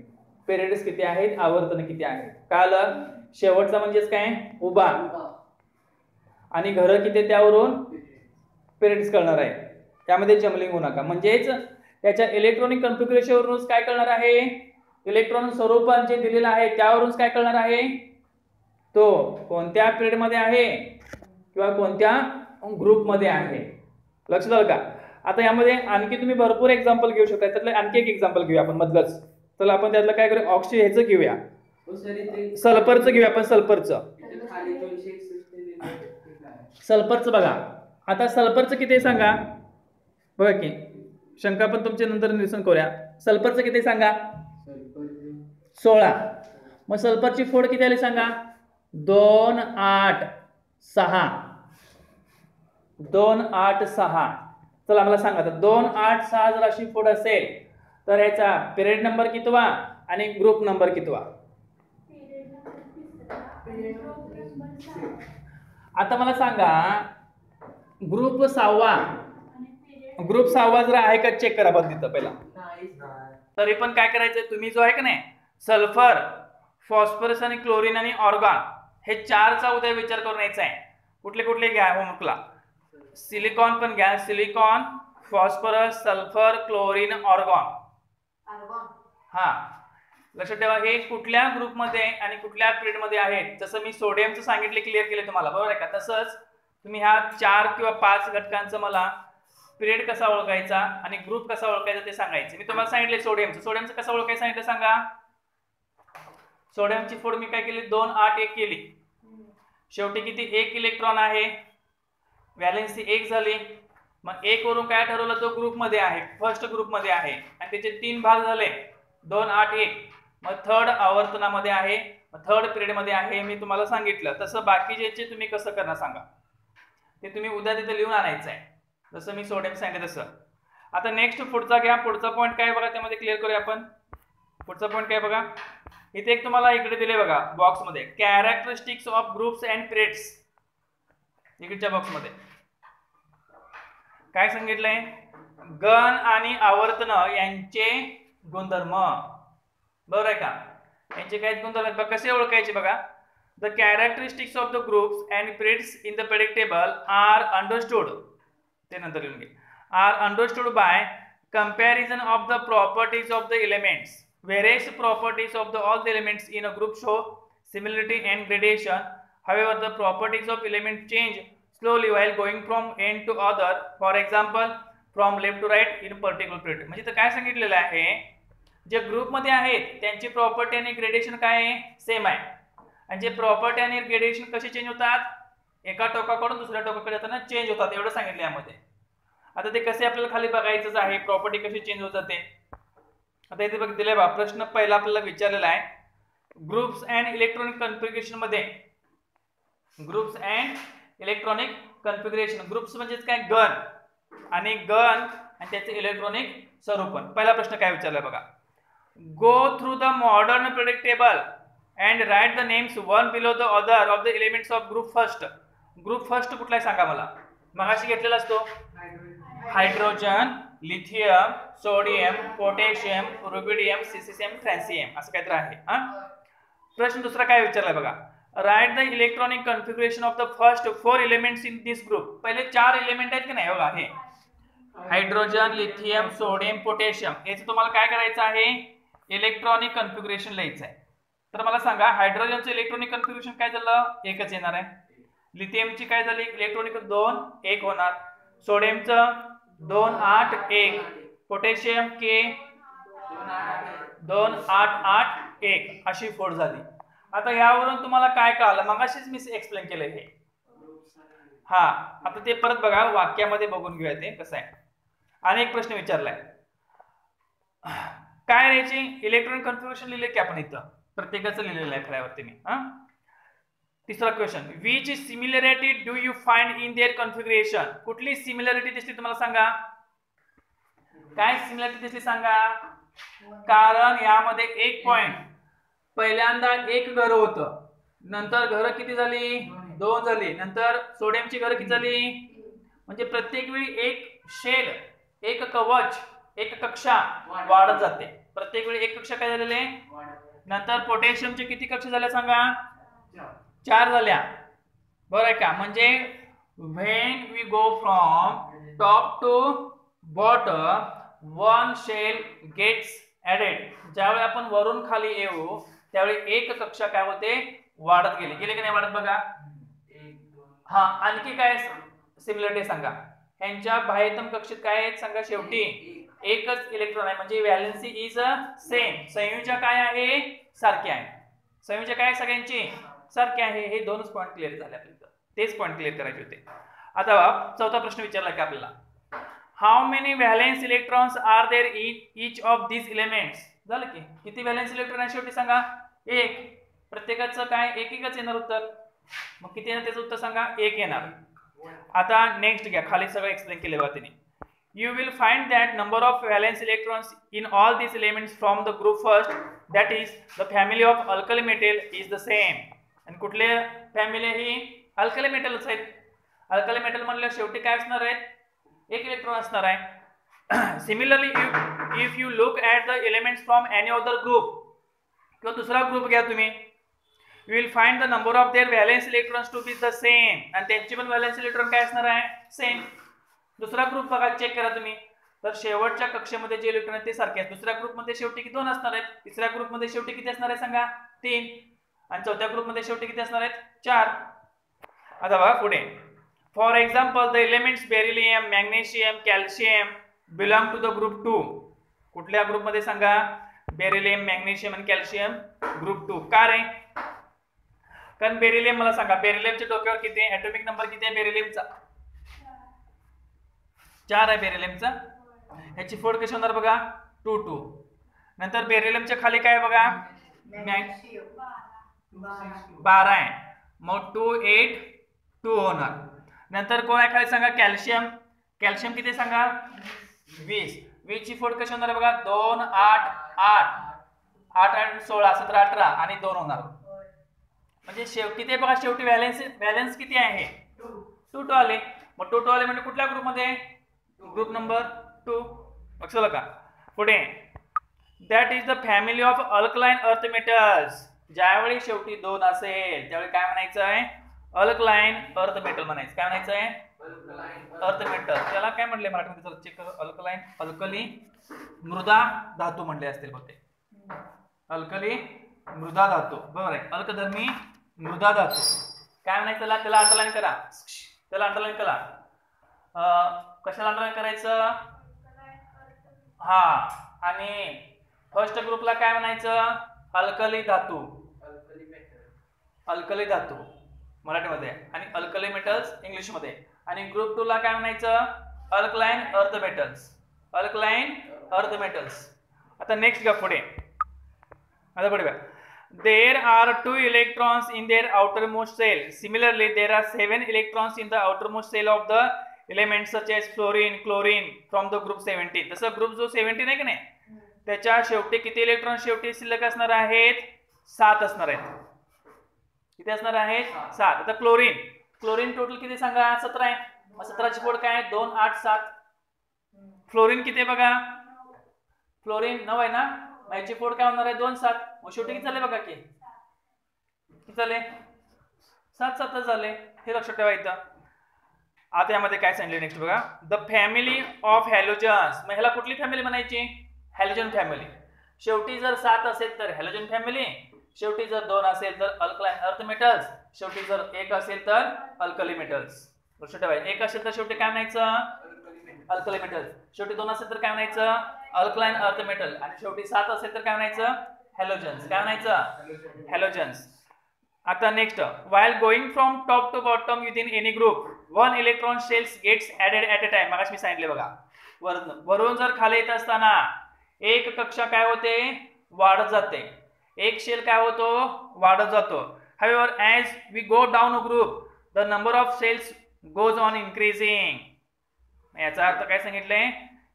पिरियड्स किती आहेत, आवर्तन किती आहेत. कळलं, शेवटचा म्हणजेच काय उभा आणि घरं किती त्यावरून पिरियड्स कळणार आहे. त्यामध्ये जम्बलिंग होऊ नका. म्हणजेच त्याच्या इलेक्ट्रॉनिक कॉन्फिगरेशनवरूनच काय कळणार आहे, इलेक्ट्रॉन स्वरूपात जे दिलेलं आहे त्यावरूनच काय कळणार आहे, तो कोणत्या पिरियड मध्ये आहे किंवा कोणत्या ग्रुप मध्ये आहे. लक्षात आलं का. आता यामध्ये आणखी तुम्ही भरपूर एक्झाम्पल घेऊ शकता. त्यातलं आणखी एक एक्झाम्पल घेऊया आपण मधलंच. चला आपण त्यातलं काय करूया, ऑक्सिजन ह्याचं घेऊया, सल्फरचं घेऊया आपण. सल्फरचं बघा. आता सल्फरचं किती आहे सांगा बघा की, शंका पण तुमच्या नंतर निरसन करूया. सल्फरचं किती सांगा, 16. मग सल्फरची फोड किती आली सांगा, 2 8 6. 2 8 6. चला मला सांगा, 2 8 6 जर अशी फोड असेल तर याचा पिरियड नंबर कितवा आणि ग्रुप नंबर कितवा. आता मला सांगा, ग्रुप 6वा, ग्रुप 6वा जर आहे का चेक करा बघ तिथं पहिला. तरी पण काय करायचं, तुम्ही जो आहे का नाही सल्फर, फॉस्फरस आणि क्लोरीन आणि ऑर्गॉन हे 4चा उद्या विचार करून यायचा आहे. कुठले कुठले घ्या होमवर्कला, सिलिकॉन पण घ्या, silicon, phosphorus, sulphur, chlorine, argon. हा लक्षात ठेवा, हे कुठल्या ग्रुपमध्ये आणि कुठल्या पिरियड मध्ये आहेत. जसं मी सोडियमचं सांगितले, क्लिअर केले तुम्हाला, बरोबर आहे का. तसंच तुम्ही ह्या 4 किंवा 5 घटकांचं मला पिरियड कसा ओळखायचा आणि ग्रुप कसा ओळखायचा ते सांगायचं. मी तुम्हाला सांगितले सोडियमचं कसं ओळखायचं सांगितलं सांगा. सोडियमची फोड मी काय केली, 2 8 1 केली. शेवटी किती, 1 इलेक्ट्रॉन आहे, व्हॅलेन्सी 1 झाली. मग 1 वरून काय ठरवलं, तो ग्रुप मध्ये आहे, फर्स्ट ग्रुप मध्ये आहे आणि त्याचे 3 भाग झाले, 2 8 1. मग थर्ड आवर्तनामध्ये आहे, थर्ड पिरियड मध्ये आहे. मी तुम्हाला सांगितलं तसं बाकीचे तुम्ही कसं करणार सांगा, ते तुम्ही उद्या तिथे लिहून आणायचं आहे, जसं मी सोडियम सांगितलं तसं. आता नेक्स्ट पुढचा घ्या. पुढचा पॉईंट काय बघा, त्यामध्ये क्लिअर करूया आपण. पुढचा पॉईंट काय बघा, इथे एक तुम्हाला इकडे दिले बघा बॉक्स मध्ये, characteristics of groups and periods. इकडच्या बॉक्स मध्ये काय सांगितलंय, गण आणि आवर्तन यांचे गुणधर्म, बरोबर आहे का. यांचे काय गुणधर्म आहेत बघा, कसे ओळखायचे बघा. The characteristics of the groups and periods in the period table are understood, ते नंतर लिहून घे, are understood by comparison of the properties of the elements. Various properties of all the elements in a group show similarity and gradation. However, the properties of elements change slowly while going from end to other. For example, from left to right in particular period. म्हणजे तर काय सांगितलेलं आहे, जे ग्रुप मध्ये आहेत त्यांची प्रॉपर्टी आणि ग्रेडेशन काय आहे, सेम आहे. आणि जे प्रॉपर्टी आणि ग्रेडेशन कसे चेंज होतात, एका टोकाकडून दुसऱ्या टोकाकडे जाताना चेंज होतात, एवढं सांगितलं यामध्ये. आता ते कसे आपल्याला खाली बघायचंच आहे, प्रॉपर्टी कशी चेंज होत जाते. आता इथे बघ दिले बा, प्रश्न पहिला आपल्याला विचारलेला आहे, ग्रुप्स अँड इलेक्ट्रॉनिक कॉन्फिगरेशन मध्ये, groups and electronic configuration, groups म्हणजेच काय, गण आणि त्याचे इलेक्ट्रॉनिक स्वरूपन. पहिला प्रश्न काय विचारलाय बघा, go through the modern period table and write the names one below the other of the elements of group first. Group first कुठला आहे सांगा मला, मगाशी घेतलेला असतो, hydrogen, lithium, sodium, potassium, rubidium, caesium, francium असं काहीतरी आहे. प्रश्न दुसरा काय विचारलाय बघा, write the electronic configuration of the first 4 elements in this group. पहिले 4 एलिमेंट आहेत की नाही बघा, हे हायड्रोजन, लिथियम, सोडियम, पोटॅशियम, याचं तुम्हाला काय करायचं आहे, इलेक्ट्रॉनिक कॉन्फिगरेशन लिहायचं आहे. तर मला सांगा, हायड्रोजनचं इलेक्ट्रॉनिक कॉन्फिगरेशन काय झालं, एकच येणार आहे. लिथियमची काय झाली, इलेक्ट्रॉनिक 2 1 होणार. सोडियमचं 2 8 1, पोटॅशियम के 2 8 8 1 अशी फोड झाली. आता यावरून तुम्हाला काय कळालं, मगाशीच मी एक्सप्लेन केलंय हे. हा आता ते परत बघा, वाक्यामध्ये बघून घेऊया ते कसं आहे. अनेक प्रश्न विचारलाय, काय याची इलेक्ट्रॉनिक कॉन्फिगरेशन लिहिले की आपण इथं प्रत्येकाचं लिहिलेलं आहे फळ्यावरती मी. तिसरा question, which similarity do you find in their configuration. कुठली सिमिलॅरिटी दिसली तुम्हाला सांगा, काय सिमिलॅरिटी दिसली सांगा. कारण यामध्ये एक पॉइंट, पहिल्यांदा एक घर होतं, नंतर घर किती झाली, 2 झाली, नंतर सोडियमची घर किती झाली. म्हणजे प्रत्येक वेळी एक शेल, एक कवच, एक कक्षा वाढत जाते. प्रत्येक वेळी एक कक्षा काय झालेले, नंतर पोटॅशियमचे किती कक्षा झाल्या सांगा, 4 झाल्या, बरं आहे का. म्हणजे when we go from top to bottom one shell gets added, ज्यावेळी आपण वरून खाली येऊ त्यावेळी एक कक्षा काय होते, वाढत गेली की नाही वाढत बघा. हा, आणखी काय सिमिलरिटी सांगा. ह्यांच्या बाह्यतम कक्षेत काय आहेत सांगा. शेवटी एकच इलेक्ट्रॉन आहे म्हणजे व्हॅलेन्सी इज सेम. संयोजक काय आहे, सारखे आहे. संयोजक काय सगळ्यांची सारखे आहे. हे दोनच पॉईंट क्लिअर झाले आपल्याला, तेच पॉईंट क्लिअर करायचे होते. आता चौथा प्रश्न विचारला की आपल्याला, how many valence electrons are there in each of this elements. झालं की किती व्हॅलेन्स इलेक्ट्रॉन आहे शेवटी सांगा. एक. प्रत्येकाचं काय एक एकच येणार उत्तर. मग किती येणार त्याचं उत्तर सांगा. एक येणार. आता नेक्स्ट घ्या, खाली सगळं एक्सप्लेन केलं बघा तिने. You will find that number of valence electrons in all these elements from the group first, that is the family of alkali metal is the same. आणि कुठले फॅमिली ही अल्कली मेटलच आहेत. अल्कली मेटल म्हणलं शेवटी काय असणार आहेत, एक इलेक्ट्रॉन असणार आहे. Similarly if you look at the elements from any other group, किंवा दुसरा ग्रुप घ्या तुम्ही, you will find the number of their valence electrons to be the same. आणि त्यांची पण व्हॅलेन्स इलेक्ट्रॉन काय असणार आहे, सेम. दुसरा ग्रुप बघा, चेक करा तुम्ही. तर शेवटच्या कक्षेमध्ये जे इलेक्ट्रॉन आहेत ते सारखे आहेत. दुसऱ्या ग्रुपमध्ये शेवटी किती 2 असणार आहेत. तिसऱ्या ग्रुपमध्ये शेवटी किती असणार आहे सांगा, 3. आणि चौथ्या ग्रुपमध्ये शेवटी किती असणार आहेत, 4. आता बघा पुढे. For example the elements beryllium, magnesium, calcium belong to the group 2. कुठल्या ग्रुपमध्ये सांगा, बेरिलियम, मॅग्नेशियम आणि कॅल्शियम ग्रुप 2. का रे, कारण बेरिलियम मला सांगा, बेरिलियमच्या डोक्यावर किती आहे, ॲटॉमिक नंबर किती आहे बेरिलियमचा, 4 आहे बेरिलियमचा. ह्याची फोड कशी होणार बघा, 2 2. नंतर बेरिलियमच्या खाली काय बघा, 12 आहे. मग 2 8 2 होणार. नंतर कोण आहे खाली सांगा, कॅल्शियम. कॅल्शियम किती सांगा, 20. 20 ची फोड कशी होणार बघा, 2 8 8 8 आणि 16 17 18 आणि 2 होणार. म्हणजे शेवटी ते बघा, शेवटी व्हॅलेन्स किती आहे, 2 2 आले. मग 2 2 आले म्हणजे कुठल्या ग्रुपमध्ये, ग्रुप नंबर 2. लक्षात का. पुढे, that is the family of alkaline earth metals. ज्यावेळी शेवटी 2 असेल त्यावेळी काय म्हणायचं आहे, अल्कलाइन अर्थ मेटल म्हणायचं. काय म्हणायचं आहे, अर्थ मेटल. त्याला काय म्हणले मराठीमध्ये चेक कर. अल्कलाइन, अल्कली मृदा धातू म्हणले असतील बहुतेक. अल्कली मृदा धातू, बरोबर आहे. अल्कधर्मी मृदा धातू काय म्हणायचं त्याला अंडरलाईन करा. त्याला अंडरलाईन करा. कशाला अंडरलाईन करायचं, हा. आणि फर्स्ट ग्रुपला काय म्हणायचं, अल्कली धातू, अल्कली धातू मराठीमध्ये, आणि अल्कली मेटल्स इंग्लिश मध्ये. आणि ग्रुप 2 ला काय म्हणायचं, alkaline earth metals, alkaline earth metals. आता नेक्स्ट घ्या पुढे. आता पुढे बघा. There are 2 electrons in their outermost shell. Similarly, there are 7 electrons in the outermost shell of the elements such as fluorine, chlorine from the group 17. तसं ग्रुप जो 17 आहे की नाही, त्याच्या शेवटी किती इलेक्ट्रॉन शेवटी शिल्लक असणार आहेत, 7 असणार आहेत. किती असणार आहेत, 7. आता क्लोरीन, क्लोरीन टोटल किती सांगा, 17 आहे. मग 17 ची फोड काय, 2 8 7. फ्लोरीन किती आहे बघा, फ्लोरीन 9 आहे ना, याची फोड काय होणार आहे, 2 7. मग शेवटी किती झाले बघा, किती झाले, 7 7 झाले. हे लक्षात ठेवायचं. आता यामध्ये काय सांगितले नेक्स्ट बघा, द फॅमिली ऑफ हॅलोजन्स. मग ह्याला कुठली फॅमिली म्हणायची, हॅलोजन फॅमिली. शेवटी जर 7 असेल तर हॅलोजन फॅमिली, शेवटी जर 2 असेल तर अल्कलाइन अर्थ मेटल्स, शेवटी जर 1 असेल तर अल्कली मेटल्स. लक्षात ठेवायचं. 1 असेल तर शेवटी काय म्हणायचं, अल्कली मेटल्स. शेवटी 2 असेल तर काय म्हणायचं, अल्कलाइन अर्थ मेटल. आणि शेवटी 7 असेल तर काय म्हणायचं, हॅलोजन्स. काय म्हणायचं, हॅलोजन्स. आता next, while going from top to bottom within any group, one electron shells gets added at a time. मगाशी मी सांगितले बघा, वरून जर खाली येत असताना एक कक्षा काय होते, वाढत जाते. एक शेल काय होतो, वाढत जातो. However, as we go down a group, the number of shells goes on increasing. याचा अर्थ काय सांगितलंय,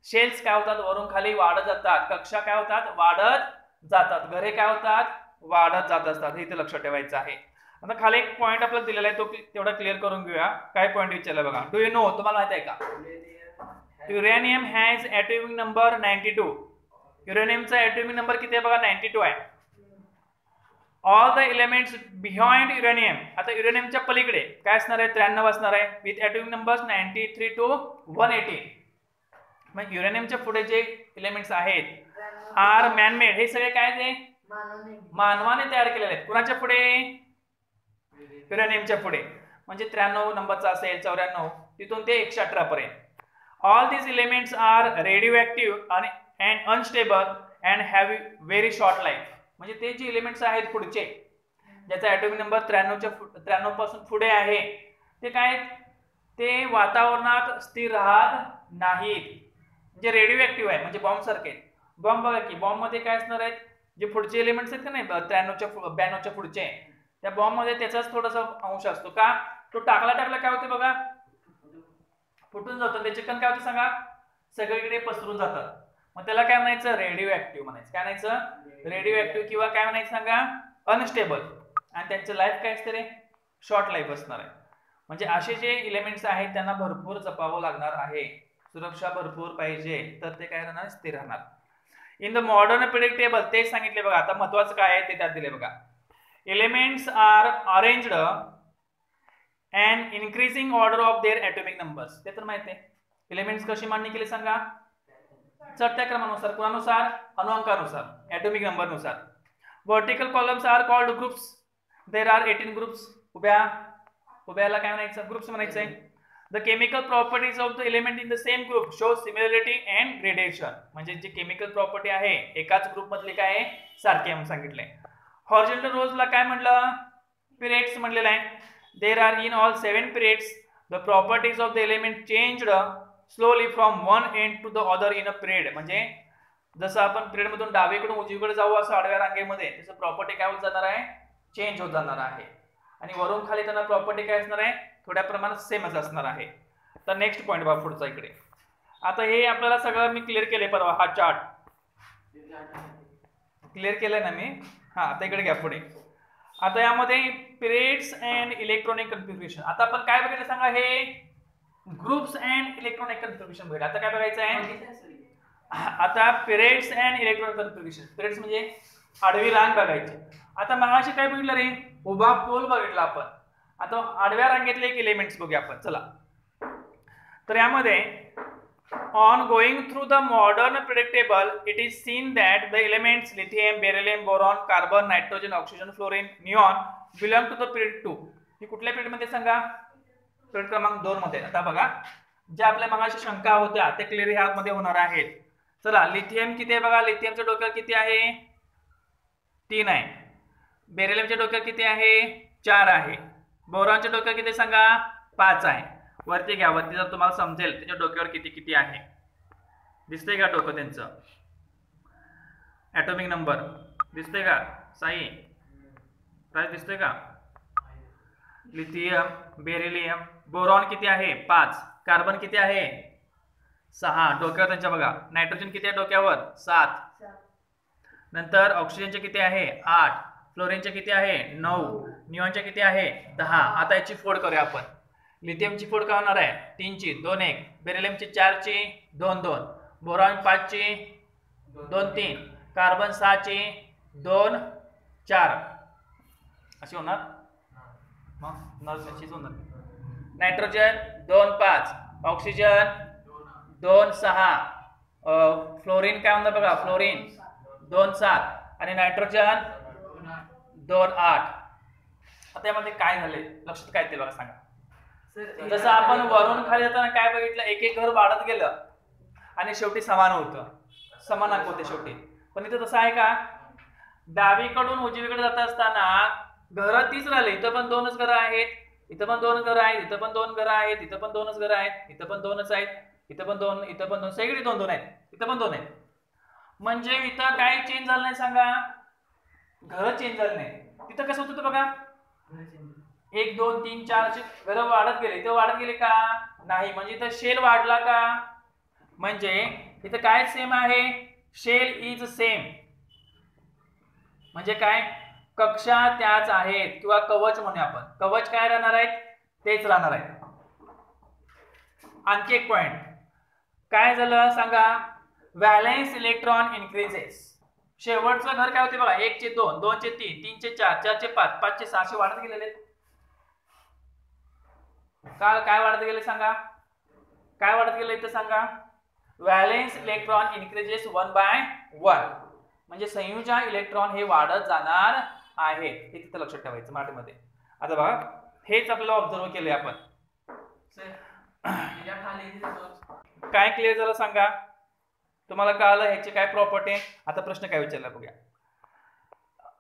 शेल्स काय होतात, वरून खाली वाढत जातात. कक्षा काय होतात, वाढत जातात. घरे काय होतात, वाढत जात असतात. हे इथे लक्षात ठेवायचं आहे. आता खाली एक पॉइंट आपल्याला दिलेला आहे, तो तेवढा क्लिअर करून घेऊया. काय पॉइंट विचारला बघा. डू यू नो, तुम्हाला माहित आहे का, युरेनियम हॅज ॲटॉमिक नंबर 92. युरेनियमचा ॲटॉमिक नंबर किती आहे बघा, 92 आहे. All the elements behind uranium. आता युरेनियमच्या पलीकडे काय असणार आहे, 93 असणार आहे, विथ ॲटॉमिक नंबर्स 93 to 180. मग युरेनियमच्या पुढे जे इलेमेंट्स आहेत आर मॅनमेड, हे सगळे काय ते मानवाने तयार केलेले आहेत. कुणाच्या पुढे? युरेनियमच्या पुढे. म्हणजे 93 नंबरचा असेल, 94 तिथून ते 118 पर्यंत. All these elements are radioactive and unstable and have very short life. म्हणजे ते जे एलिमेंट्स आहेत पुढचे, ज्याचा ॲटॉमिक नंबर 93 पासून पुढे आहे, ते काय, ते वातावरणात स्थिर राहत नाहीत. म्हणजे रेडिओ ऍक्टिव्ह आहे, म्हणजे बॉम्ब सारखे. बॉम्ब बघा की बॉम्ब मध्ये काय असणार आहेत, जे पुढचे एलिमेंट्स आहेत का नाही 92च्या पुढचे, त्या बॉम्ब मध्ये त्याचाच थोडासा अंश असतो. का? तो टाकला काय होते बघा, फुटून जातो. त्याचे कण काय होते सांगा, सगळीकडे पसरून जातात. मग त्याला काय म्हणायचं? रेडिओ ऍक्टिव्ह म्हणायचं. काय म्हणायचं? Radio active. किंवा काय म्हणायचं सांगा, अनस्टेबल. आणि त्यांचं लाईफ काय असते रे? शॉर्ट लाईफ असणार आहे. म्हणजे असे जे एलिमेंट्स आहेत त्यांना भरपूर जपावं लागणार आहे, सुरक्षा भरपूर पाहिजे, तर ते काय राहणार? स्थिर राहणार. In the modern period table तेच सांगितले बघा. आता महत्वाचं काय आहे ते त्यात दिले बघा. Elements are arranged and increasing order of their atomic numbers. ते तर माहिती आहे. एलिमेंट्स कशी मांडणी केली सांगा? चढत्या क्रमानुसार. कुणानुसार? अनुअंकानुसार, ॲटॉमिक नंबरनुसार. Vertical columns are called groups. There are 18 groups. उभ्याला काय म्हणायचं? ग्रुप्स म्हणायचंय. The chemical properties of the element in the same group show similarity and gradation. म्हणजे जे केमिकल प्रॉपर्टी आहे एकाच ग्रुप मधले काय आहे? सारखे म्हणून सांगितलंय. हॉरिझॉन्टल रोजला काय म्हटलं? पिरियड्स म्हटलेलं आहे. There are in all 7 periods. The properties of the element changed slowly from one end to the other in a period. म्हणजे जसं आपण पिरियड मधून डावीकडून उजवीकडे जाऊ असं आडव्या रांगेमध्ये, त्याचं प्रॉपर्टी काय होत जाणार आहे? चेंज होत जाणार आहे. आणि वरून खाली त्यांना प्रॉपर्टी काय असणार आहे? थोड्या प्रमाणात सेमच असणार आहे. तर नेक्स्ट पॉईंट बघा पुढचा इकडे. आता हे आपल्याला सगळं मी क्लिअर केले परवा. हा चार्ट क्लिअर केलाय ना मी. हा, आता इकडे घ्या पुढे. आता यामध्ये पिरियड्स अँड इलेक्ट्रॉनिक कन्फिग्युरेशन. आता आपण काय बघितलं सांगा? हे ग्रुप्स अँड इलेक्ट्रॉनिक कन्फिग्युरेशन बघितलं. आता काय बघायचं आहे? आता पिरियड्स अँड इलेक्ट्रॉनिक कन्फिग्युरेशन. पिरियड्स म्हणजे आडवी रांग बघायची. आता मगाशी काय बघितलं रे? उभा पोल बघितला आपण. आता आडव्या रांगेतले एक एलिमेंट्स बघूया आपण. चला. तर यामध्ये on going through the modern period table it is seen that the elements lithium, beryllium, boron, carbon, nitrogen, oxygen, fluorine, neon belong to the period 2. ही कुठल्या पिरियड मध्ये सांगा? पिरियड क्रमांक 2 मध्ये. आता बघा, ज्या आपल्या मगाशी शंका होत्या ते क्लिअर ह्यामध्ये होणार आहेत. चला, लिथियम किती आहे बघा? लिथियमच्या डोक्यावर किती आहे? 3 आहे. बेरिलियमच्या डोक्यावर किती आहे? 4 आहे. बोरॉनच्या डोक्यावर किती सांगा? 5 आहे. वरती घ्या, वरती जर तुम्हाला समजेल त्याच्या डोक्यावर किती किती आहे. दिसतंय का डोकं त्यांचं? ॲटॉमिक नंबर दिसतंय का साई? काय दिसतंय का? लिथियम, बेरिलियम, बोरॉन किती आहे? 5. कार्बन किती आहे? 6 डोक्यावर त्यांच्या बघा. नायट्रोजन किती आहे डोक्यावर? 7. नंतर ऑक्सिजनचे किती आहे? 8. फ्लोरीनचे किती आहे? 9. निऑनचे किती आहे? 10. आता याची फोड करूया आपण. लिथियमची फोड काय होणार आहे? 3 ची 2 1. बेरिलियमची 4 ची 2 2. बोरॉन 5 ची 2 3. कार्बन 6 ची 2 4. अशी होणार मग नर्सचीच होणार. नायट्रोजन 2 5. ऑक्सिजन 2 6. फ्लोरीन काय होणार बघा? फ्लोरीन 2 7 आणि नायट्रोजन 2 8. आता यामध्ये काय झाले लक्षात काय ते बघा सांगा. जसं आपण वरून खाली जाताना काय बघितलं? एक एक घर वाढत गेलं आणि शेवटी समान होतं, समानांक होते शेवटी. पण इथं तसं आहे का? डावीकडून उजवीकडे जात असताना घरं तीच राहिली. इथं पण 2च घरं आहेत, इथं पण 2 घरं आहेत, इथं पण 2 घरं आहेत, इथं पण 2च घरं आहेत, इथं पण 2च आहेत, इथं पण 2, इथं पण 2, सगळी 2 2 आहेत, इथं पण 2 आहेत. म्हणजे इथं काय चेंज झालं नाही सांगा? घरं चेंज झालं नाही. तिथं कसं होतं बघा? 1 2 3 4 अशी घरं वाढत गेले. इथं वाढत गेले का? नाही. म्हणजे इथं शेल वाढला का? म्हणजे इथं काय सेम आहे? Shell is same. म्हणजे काय? कक्षा त्याच आहेत किंवा कवच म्हणूया आपण. कवच काय राहणार आहेत? तेच राहणार आहेत. आणखी एक पॉइंट काय झालं सांगा? Valence electron increases. शेवटचं घर काय होते बघा? 1 चे 2, 2 चे 3, 3 चे 4, 4 चे 5, 5 चे 6 वाढत गेलेले. काय वाढत गेले सांगा? काय वाढत गेले इथं सांगा? व्हॅलेन्स इलेक्ट्रॉन इन्क्रीजेस 1/1, म्हणजे संयुजा इलेक्ट्रॉन हे वाढत जाणार आहे, हे तिथं लक्षात ठेवायचं मराठीमध्ये. आता बघा हेच आपल्याला ऑब्झर्व केले आपण. काय क्लिअर झालं सांगा, तुम्हाला कळलं ह्याची काय प्रॉपर्टी आहे. आता प्रश्न काय विचारला बघूया.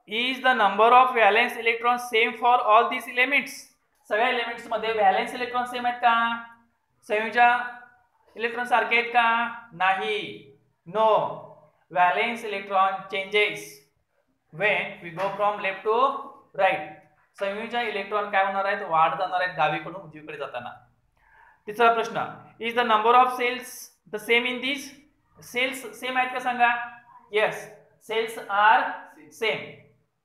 Is the number of valence electron same for all this elements. सगळ्या एलिमेंट्स मध्ये व्हॅलेन्स इलेक्ट्रॉन सेम आहेत का, संयुजा इलेक्ट्रॉन सारखे आहेत का, नाही. No, valence electron changes when we go from left to right. संयुजा इलेक्ट्रॉन काय होणार आहेत, वाढ जाणार आहेत डावीकडून उजवीकडे जाताना. तिसरा प्रश्न, is the number of shells the same in this. Shells same आहेत का सांगा. Yes, shells are same.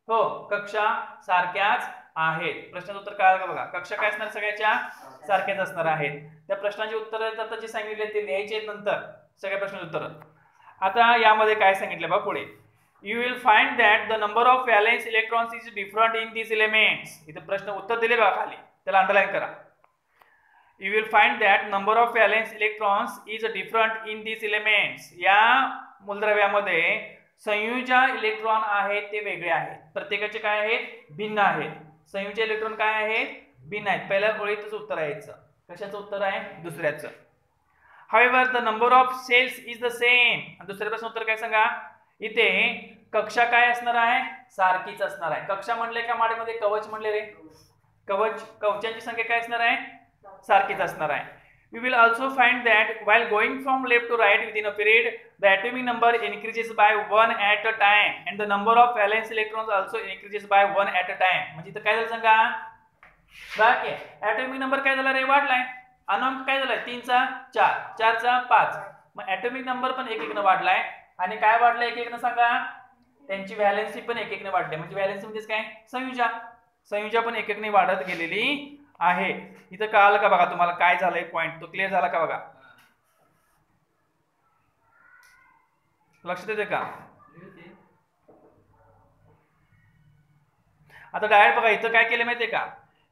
हो, कक्षा सारख्याच आहेत. प्रश्नाचं उत्तर काय बघा, कक्षा काय असणार, सगळ्याच्या सारख्याच असणार आहेत. त्या प्रश्नाची उत्तर आता जे सांगितले ते लिहायचे नंतर सगळ्या प्रश्नाचे उत्तर. आता यामध्ये काय सांगितलं बघा पुढे, you will find that the number of valence electrons is different in this elements. इथे प्रश्न उत्तर दिले बघा खाली, त्याला अंडरलाईन करा. You will find that number of valence electrons is different in these elements. या मूलद्रव्यामध्ये संयुजा इलेक्ट्रॉन आहेत ते वेगळे आहेत, प्रत्येकाचे काय आहेत, भिन्न आहेत. संयुजा इलेक्ट्रॉन काय आहेत, भिन्न आहेत. पहिल्या ओळीतच उत्तर आहे याचं. कशाचं उत्तर आहे, दुसऱ्याचं. However, the number of cells is the same. दुसऱ्या प्रश्न उत्तर काय सांगा. इथे कक्षा काय असणार आहे, सारखीच असणार आहे. कक्षा म्हणले का माडेमध्ये कवच म्हणले रे, कवचांची संख्या काय असणार आहे, सारखीच असणार आहे. We will also find that while going from left to right within a period, the atomic number increases by 1 at a time and the number of valence electrons also increases by 1 at a time. म्हणजे इथं काय झालं सांगा, बाकी atomic number काय झाला रे, वाढलाय. अनंत काय झालाय, 3 चा 4, 4 चा 5. मग atomic number पण एक न वाढलाय. आणि काय वाढलं एक न सांगा, त्यांची व्हॅलेन्सी पण एक न वाढली. म्हणजे व्हॅलेन्सी म्हणजे काय, संयुजा पण एक ने वाढत गेलेली आहे. इथं कळालं का बघा तुम्हाला काय झालंय, पॉइंट तो क्लिअर झाला का बघा, लक्षात येते का. आता डायरेक्ट बघा इथं काय केलं माहितीये का,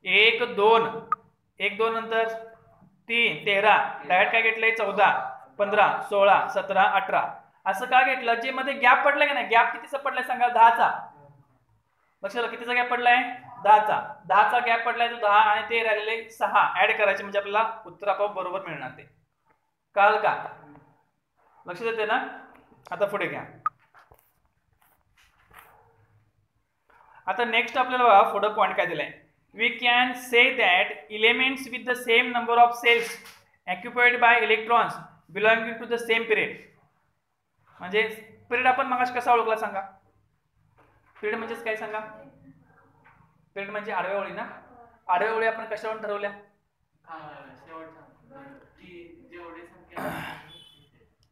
1 2 नंतर 3 13, डायरेक्ट काय घेतलंय 14 15 16 17 18 असं का घेतलं. जे मध्ये गॅप पडलाय का नाही, गॅप कितीचा पडलाय सांगा, 10चा. लक्षात, कितीचा गॅप पडलाय, 10चा गॅप पडलाय. तो 10 आणि ते राहिलेले 6 ऍड करायचे, म्हणजे आपल्याला उत्तर आपोआप बरोबर मिळणार. ते कळलं का, लक्षात येते ना. आता पुढे घ्या. आता नेक्स्ट आपल्याला पुढे पॉइंट काय दिलाय, we can say that elements with the same number of shells occupied by electrons belonging to the same period. म्हणजे पिरियड आपण मगाशी कसा ओळखला सांगा, पिरियड म्हणजेच काय सांगा, पिरियड म्हणजे आडव्या ओळी ना. आडव्या ओळी आपण कशावरून ठरवल्या,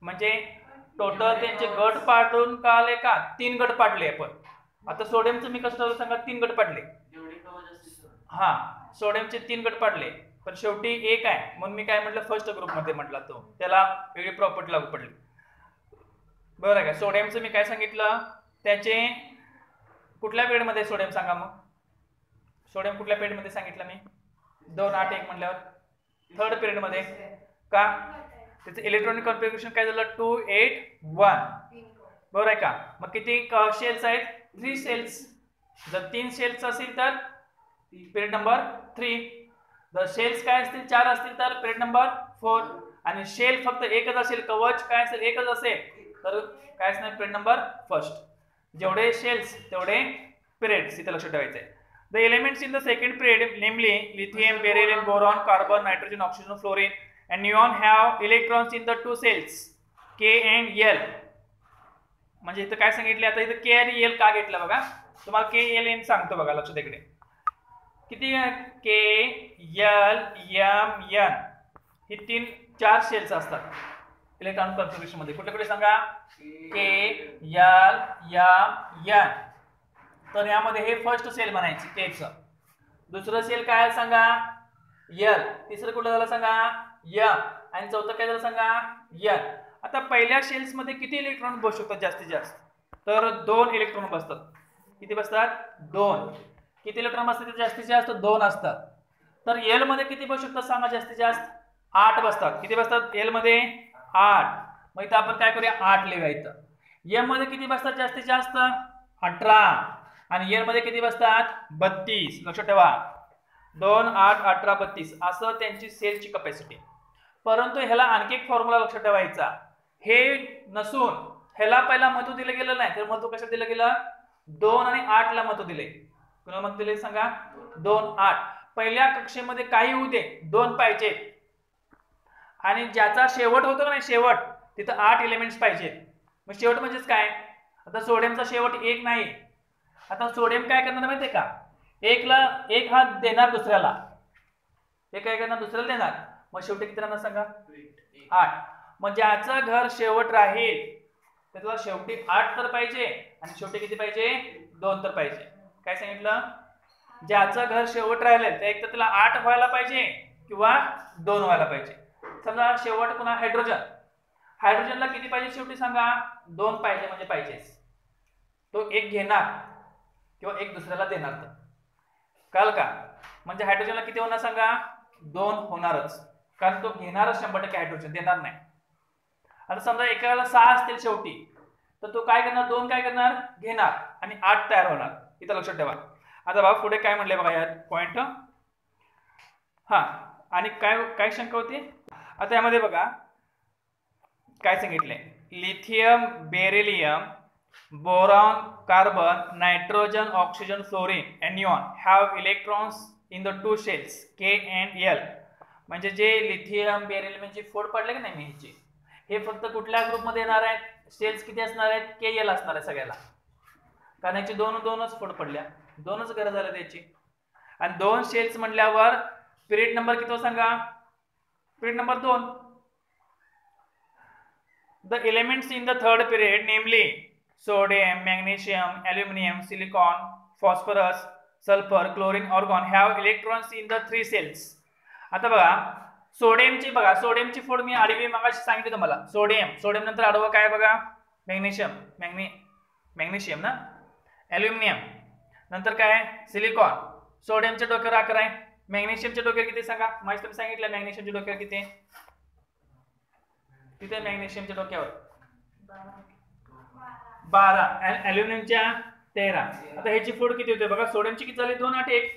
म्हणजे टोटल त्यांचे गट पाडून कळाले का, 3 गट पाडले आपण. आता सोडियमचं मी कसं ठरवलं सांगा, 3 गट पाडले. हा, सोडियमचे 3 गट पाडले, पण शेवटी एक आहे म्हणून मी काय म्हटलं, फर्स्ट ग्रुप मध्ये म्हटला तो, त्याला वेगळी प्रॉपर्टी लागू पडली. बरोबर आहे का. सोडियमचं मी काय सांगितलं, त्याचे कुठल्या पिरियड मध्ये सोडियम सांगा. मग सोडियम कुठल्या पिरियड मध्ये सांगितलं मी, 2 8 1 म्हटल्यावर थर्ड पिरियड मध्ये का, त्याचं इलेक्ट्रॉनिक कॉन्फिगरेशन काय झालं, 2 8 1. बरोबर आहे का. मग किती शेल्स आहेत, 3 शेल्स. जर 3 शेल्स असेल तर पिरियड नंबर 3. जर शेल्स काय असतील 4 असतील तर पिरियड नंबर 4. आणि शेल फक्त एकच असेल, कवच काय असेल एकच असेल तर काय असणार, पिरियड नंबर 1. जेवढे शेल्स तेवढे पिरियड्स इथे लक्षात ठेवायचे. The elements in the second period namely lithium, beryllium, boron, carbon, nitrogen, oxygen, fluorine and neon have electrons in the 2 cells K and L. म्हणजे इथं काय सांगितले, आता इथं K आणि L का घेतलं बघा, तुम्हाला K L N सांगतो बघा, लक्षात इकडे किती K L M N ही 4 शेल्स असतात इलेक्ट्रॉन कॉन्फिगरेशन मध्ये. कुठे कुठे सांगा, K L M N. तर यामध्ये हे फर्स्ट सेल म्हणायची K चं. दुसरं सेल काय सांगा, L. तिसरं कुठलं झालं सांगा, M. आणि चौथं काय झालं सांगा, N. आता पहिल्या शेल्स मध्ये किती इलेक्ट्रॉन बसू शकतात जास्तीत जास्त, तर 2 इलेक्ट्रॉन बसतात. किती बसतात, 2. किती इलेक्ट्रॉन बसतात जास्तीत जास्त, 2 असतात. तर L मध्ये किती बसू शकतात सांगा, जास्तीत जास्त 8 बसतात. किती बसतात L मध्ये, 8. मग इथं आपण काय करूया 8 लिहूया इथं. एम मध्ये किती बसतात जास्तीत जास्त 18 आणि एल मध्ये किती बसतात 32. लक्षात ठेवा 2 8 18 32 असं त्यांची सेलची कॅपॅसिटी. परंतु ह्याला आणखी एक फॉर्म्युला लक्षात ठेवायचा. हे नसून ह्याला पहिला महत्व दिलं गेलं नाही तर महत्व कशात दिलं गेलं 2 आणि 8 ला महत्व दिले. कुणाला महत्व दिले सांगा 2 8. पहिल्या कक्षेमध्ये काही होऊ दे 2 पाहिजे आणि ज्याचा शेवट होतो नाही शेवट तिथं 8 एलिमेंट्स पाहिजेत. मग शेवट म्हणजेच काय आता सोडियमचा शेवट 1 नाही. आता सोडियम काय करणार माहितीये का 1 ला 1 हा देणार दुसऱ्याला एक काय करणार दुसऱ्याला देणार. मग शेवटी किती राहणार सांगा 8. मग ज्याचं घर शेवट राहील त्याला शेवटी 8 तर पाहिजे आणि शेवटी किती पाहिजे 2 तर पाहिजे. काय सांगितलं ज्याचं घर शेवट राहिलं तर एक तर त्याला 8 व्हायला पाहिजे किंवा 2 व्हायला पाहिजे. समजा शेवट पुन्हा हायड्रोजनला किती पाहिजे शेवटी सांगा 2 पाहिजे म्हणजे पाहिजेच. तो एक घेणार किंवा एक दुसऱ्याला देणार तर कळलं का. म्हणजे हायड्रोजनला किती होणार सांगा 2 होणारच कारण तो घेणारच 100% हायड्रोजन देणार नाही. आता समजा एकाला 6 असतील शेवटी तर तो काय करणार 2 काय करणार घेणार आणि 8 तयार होणार. इथं लक्षात ठेवा. आता बघा पुढे काय म्हणले बघा यात पॉइंट. हा आणि काय काय शंका होती आता यामध्ये बघा काय सांगितले lithium beryllium boron carbon nitrogen oxygen fluorine and neon have electrons in the two shells K and L. म्हणजे जे लिथियम बेरिलियमचे फोड पडले की नाही ह्याचे हे फक्त कुठल्या ग्रुपमध्ये येणार आहेत सेल्स किती असणार आहेत KL असणार आहे सगळ्याला कारण याचे दोनच फोड पडल्या 2च गरज झाल्या त्याची. आणि 2 सेल्स म्हटल्यावर पिरियड नंबर किती सांगा period number 2. The elements in the third period namely sodium, magnesium, aluminum, silicon, phosphorus, sulfur, chlorine, argon have electrons in the 3 cells. आता बघा सोडियमची फोड मी आडवी मगाशी सांगितली तुम्हाला. सोडियम नंतर आडवं काय बघा मॅग्नेशियम ना ॲल्युमिनियम नंतर काय सिलिकॉन. सोडियमच्या डोक्यावर 11 आहे. मॅग्नेशियमच्या डोक्यावर किती सांगा माहिती तुम्ही सांगितलं मॅग्नेशियमच्या डोक्यावर किती तिथे मॅग्नेशियमच्या डोक्यावर 12 ॲल्युमिनियमच्या 13. आता ह्याची फोड किती होते बघा सोडियमची किती झाली 2 8 1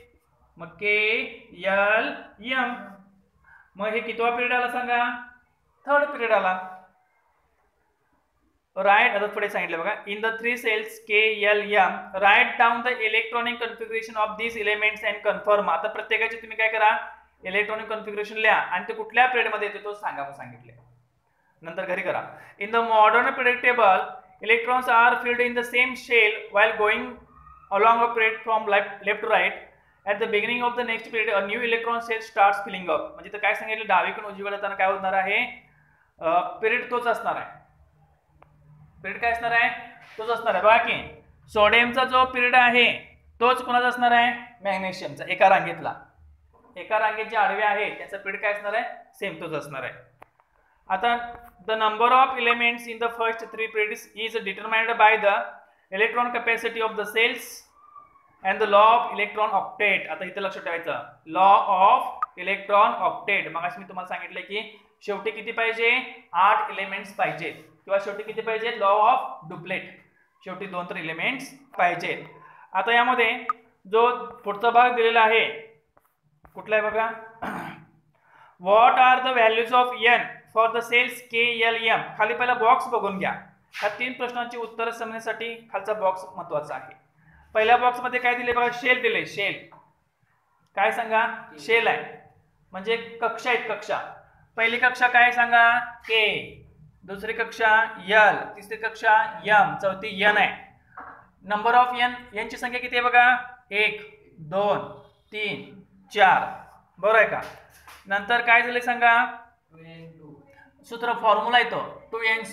मग KLM. मग हे कितवा पिरियड आला सांगा 3rd पिरियड आला राईट. आता पुढे सांगितलं बघा in the 3 shells KLM write down the electronic configuration of these elements and confirm. आता प्रत्येकाची तुम्ही काय करा इलेक्ट्रॉनिक कन्फिगरेशन लिहा आणि ते कुठल्या पिरियड मध्ये येते तो सांगा सांगितले नंतर घरी करा. In the modern period table electrons are filled in the same shell while going along a period from left to right. At the beginning of the next period a new electron cell starts filling up. म्हणजे तर काय सांगितलं डावीकडून उजवीकडे जाताना काय होणार आहे पिरियड तोच असणार आहे. पिरियड काय असणार आहे तोच असणार आहे. बघा की सोडियमचा जो पिरियड आहे तोच कोणाचा असणार आहे मॅग्नेशियमचा. एका रांगेत जे आडवे आहे त्याचा पिरियड काय असणार आहे सेम तोच असणार आहे. आता the number of elements in the first 3 periods is determined by the electron capacity of the cells and the law of electron octet. आता इथे लक्षात ठेवायचं लॉ ऑफ इलेक्ट्रॉन ऑक्टेट. मगाशी मी तुम्हाला सांगितलं की शेवटी किती पाहिजे 8 एलिमेंट्स पाहिजेत किंवा शेवटी किती पाहिजे लॉ ऑफ डुप्लेट शेवटी 2 तर एलिमेंट्स पाहिजेत. आता यामध्ये जो पुढचा भाग दिलेला आहे कुठला आहे बघा what are the values of n for the shells KLM. खाली पहिला बॉक्स बघून घ्या. ह्या 3 प्रश्नांची उत्तरं समजण्यासाठी खालचा बॉक्स महत्वाचा आहे. पहिल्या बॉक्स मध्ये काय दिले बघा शेल दिले. शेल काय सांगा शेल आहे म्हणजे कक्षा आहेत कक्षा. पहिली कक्षा काय सांगा K, दुसरी कक्षा L, तिसरी कक्षा M, चौथी N आहे. नंबर ऑफ n ची संख्या किती आहे बघा 1 2 3 4 बरोबर आहे का. नंतर काय झाले सांगा सूत्र फॉर्म्युला येतो 2n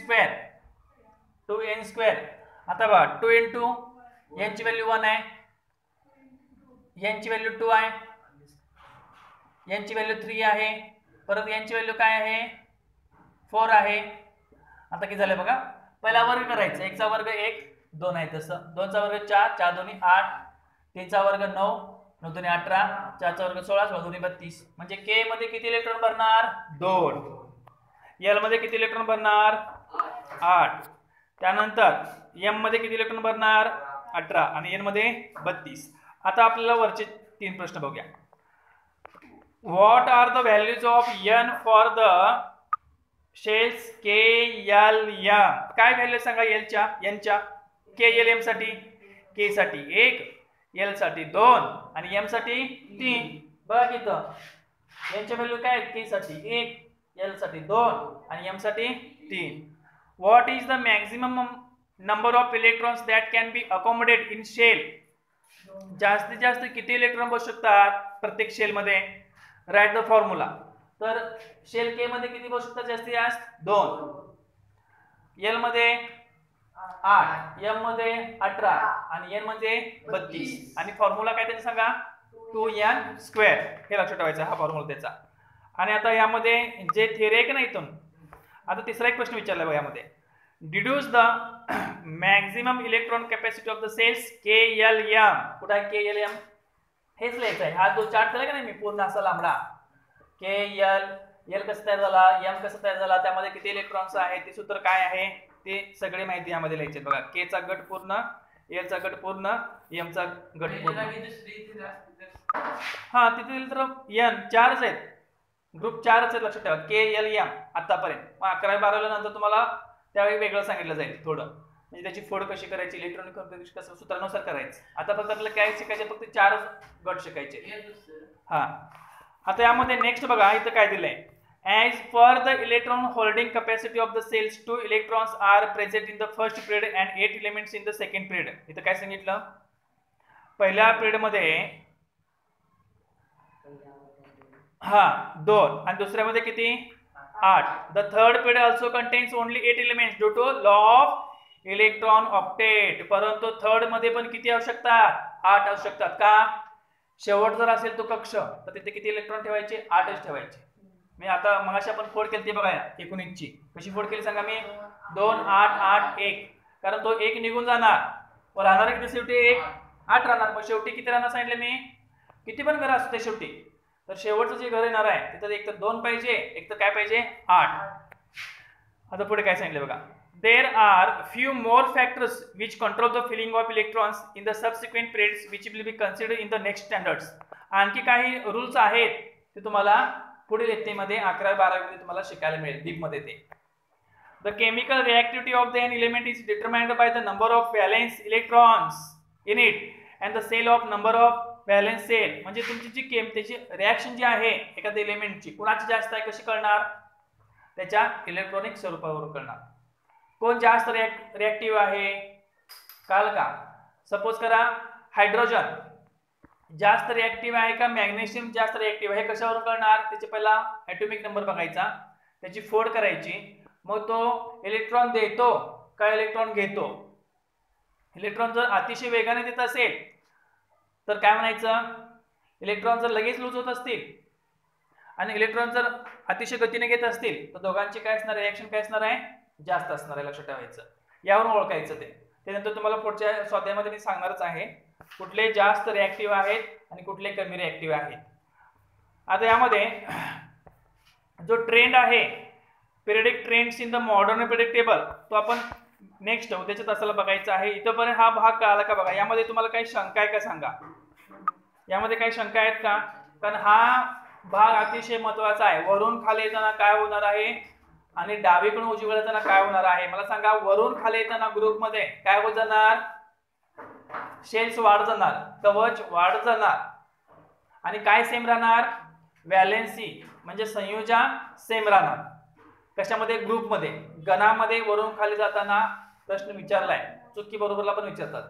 स्क्वेअर. आता बघा 2 into n ची व्हॅल्यू 1 आहे n ची व्हॅल्यू 2 आहे n ची व्हॅल्यू 3 आहे परत n ची व्हॅल्यू काय आहे 4 आहे. आता किती झाले बघा पहिला वर्ग करायचा 1 चा वर्ग 1 2 आहे तसं 2 चा वर्ग 4 4 दोन्ही 8 3 चा वर्ग 9 9 दोन्ही 18 4 चा वर्ग 16 16 दोन्ही 32. म्हणजे K मध्ये किती इलेक्ट्रॉन भरणार 2 L मध्ये किती इलेक्ट्रॉन भरणार 8. त्यानंतर एम मध्ये किती इलेक्ट्रॉन भरणार 18 आणि एन मध्ये 32. आता आपल्याला वरचे 3 प्रश्न बघूया. What are the values of n for the shells K L M. काय व्हॅल्यू सांगा एलच्या एनच्या. के एल एम साठी के साठी 1, एल साठी 2 आणि एम साठी 3. बघा इथं एनच्या व्हॅल्यू काय आहेत. के साठी 1, एल साठी 2 आणि एम साठी 3. What is the maximum number of electrons that can be accommodate in shell. जास्तीत जास्त किती इलेक्ट्रॉन बसू शकतात प्रत्येक शेल मध्ये. Write the formula. तर शेल के मध्ये किती बसू शकतात जास्तीत जास्त 2, एल मध्ये 8, एम मध्ये 18 आणि एन मध्ये 32. आणि फॉर्म्युला काय त्याचा सांगा 2n². हे लक्षात ठेवायचं हा फॉर्म्युला त्याचा. आणि आता यामध्ये जे थिअरी आहे की नाही इथून. आता तिसरा एक प्रश्न विचारला बघा यामध्ये. Deduce the maximum electron capacity of the shells K L M. कुठे आहे के एल एम. हेच लिहायचं आहे. हा जो चार्ट केला का नाही मी पूर्ण असा लांबडा. के एल कसं तयार झाला, एम कसं तयार झाला, त्यामध्ये किती इलेक्ट्रॉन्स आहेत, ते सूत्र काय आहे, ते सगळी माहिती यामध्ये लिहायची. बघा के चा गट पूर्ण, एल चा गट पूर्ण, एम चा गट पूर्ण. हा तिथे तर एन 4च आहेत. ग्रुप 4च आहेत लक्षात ठेवा. के एल एम आतापर्यंत. मग 11वी 12वी नंतर तुम्हाला त्यावेळी वेगळं सांगितलं जाईल थोडं. म्हणजे त्याची फोड कशी करायची, इलेक्ट्रॉनिक कॉन्फिगरेशन कसं सूत्रानुसार करायचं. आता फक्त आपल्याला काय शिकायचे, फक्त 4च गट शिकायचे. हा आता यामध्ये नेक्स्ट बघा इथं काय दिलंय. As per the electron holding capacity of the shells 2 electrons are present in the first period and 8 elements in the second period. इथं काय सांगितलं पहिल्या पिरियड मध्ये 2 आणि दुसऱ्यामध्ये किती 8. The third period also contains only 8 elements due to law of electron octet. परंतु थर्ड मध्ये पण किती असू शकतात 8 असू शकतात. का शेवट जर असेल तो कक्ष तर तिथे किती इलेक्ट्रॉन ठेवायचे 8च ठेवायचे. मी आता मगाशी आपण फोड केली ती बघा 19 ची. कशी फोड केली सांगा मी 2 8 8 1. कारण तो 1 निघून जाणार व राहणार किती शेवटी 1 8 राहणार. मग शेवटी किती राहणार सांगितले मी. किती पण घर असते शेवटी. तर शेवटचं जे घर येणार आहे तिथं एक तर 2 पाहिजे, एक तर काय पाहिजे 8. आता पुढे काय सांगितलं बघा. There are few more factors which control the filling of electrons in the subsequent periods which will be considered in the next standards. आणखी काही रूल्स आहेत ते तुम्हाला पुढील इयत्तेमध्ये 11वी 12वी मध्ये तुम्हाला शिकायला मिळेल डीप मध्ये ते. The chemical reactivity of the element is determined by the number of valence electrons in it and the cell of number of valence cell. म्हणजे तुमची जी त्याची रिएक्शन जी आहे एखाद्या एलिमेंटची कुणाची जास्त आहे कशी कळणार त्याच्या इलेक्ट्रॉनिक स्वरूपावरून कळणार. कोण जास्त रिएक्टिव्ह आहे काल का. सपोज करा हायड्रोजन जास्त रिएक्टिव्ह आहे का मॅग्नेशियम जास्त रिएक्टिव्ह आहे कशावरून कळणार. त्याचे पहिला ॲटॉमिक नंबर बघायचा, त्याची फोड करायची, मग तो इलेक्ट्रॉन देतो का इलेक्ट्रॉन घेतो. इलेक्ट्रॉन जर अतिशय वेगाने देत असेल तर काय म्हणायचं. इलेक्ट्रॉन जर लगेच लूज होत असतील आणि इलेक्ट्रॉन जर अतिशय गतीने घेत असतील तर दोघांची काय असणार रिएक्शन काय असणार आहे जास्त असणार आहे. लक्षात ठेवायचं. यावरून ओळखायचं ते. त्यानंतर तुम्हाला पुढच्या स्वाध्यायामध्ये मी सांगणारच आहे कुठले जास्त रिएक्टिव्ह आहेत आणि कुठले कमी रिएक्टिव्ह आहेत. आता यामध्ये जो ट्रेंड आहे periodic trends in the modern periodic table तो आपण नेक्स्ट उद्याच्या तासाला बघायचा आहे. इथपर्यंत हा भाग कळाला का बघा. यामध्ये तुम्हाला काही शंका आहे का सांगा. यामध्ये काही शंका आहेत का. कारण हा भाग अतिशय महत्वाचा आहे. वरून खाली येताना काय होणार आहे आणि डावीकडून उजवीकडे येताना काय होणार आहे मला सांगा. वरून खाली येताना ग्रुप मध्ये काय होत जाणार शेल्स वाढ जाणार, कवच वाढ जाणार आणि काय सेम राहणार व्हॅलेन्सी म्हणजे संयोजन सेम राहणार. कशामध्ये ग्रुपमध्ये. गणामध्ये वरून खाली जाताना प्रश्न विचारलाय चुकी बरोबरला पण विचारतात.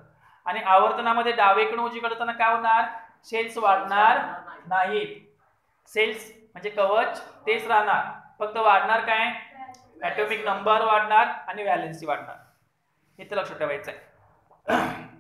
आणि आवर्तनामध्ये डावीकडून उजवीकडे जाताना काय होणार शेल्स वाढणार नाहीत. सेल्स म्हणजे कवच तेच राहणार, फक्त वाढणार काय ॲटॉमिक नंबर वाढणार आणि व्हॅलेन्सी वाढणार. इथे लक्षात ठेवायचं आहे.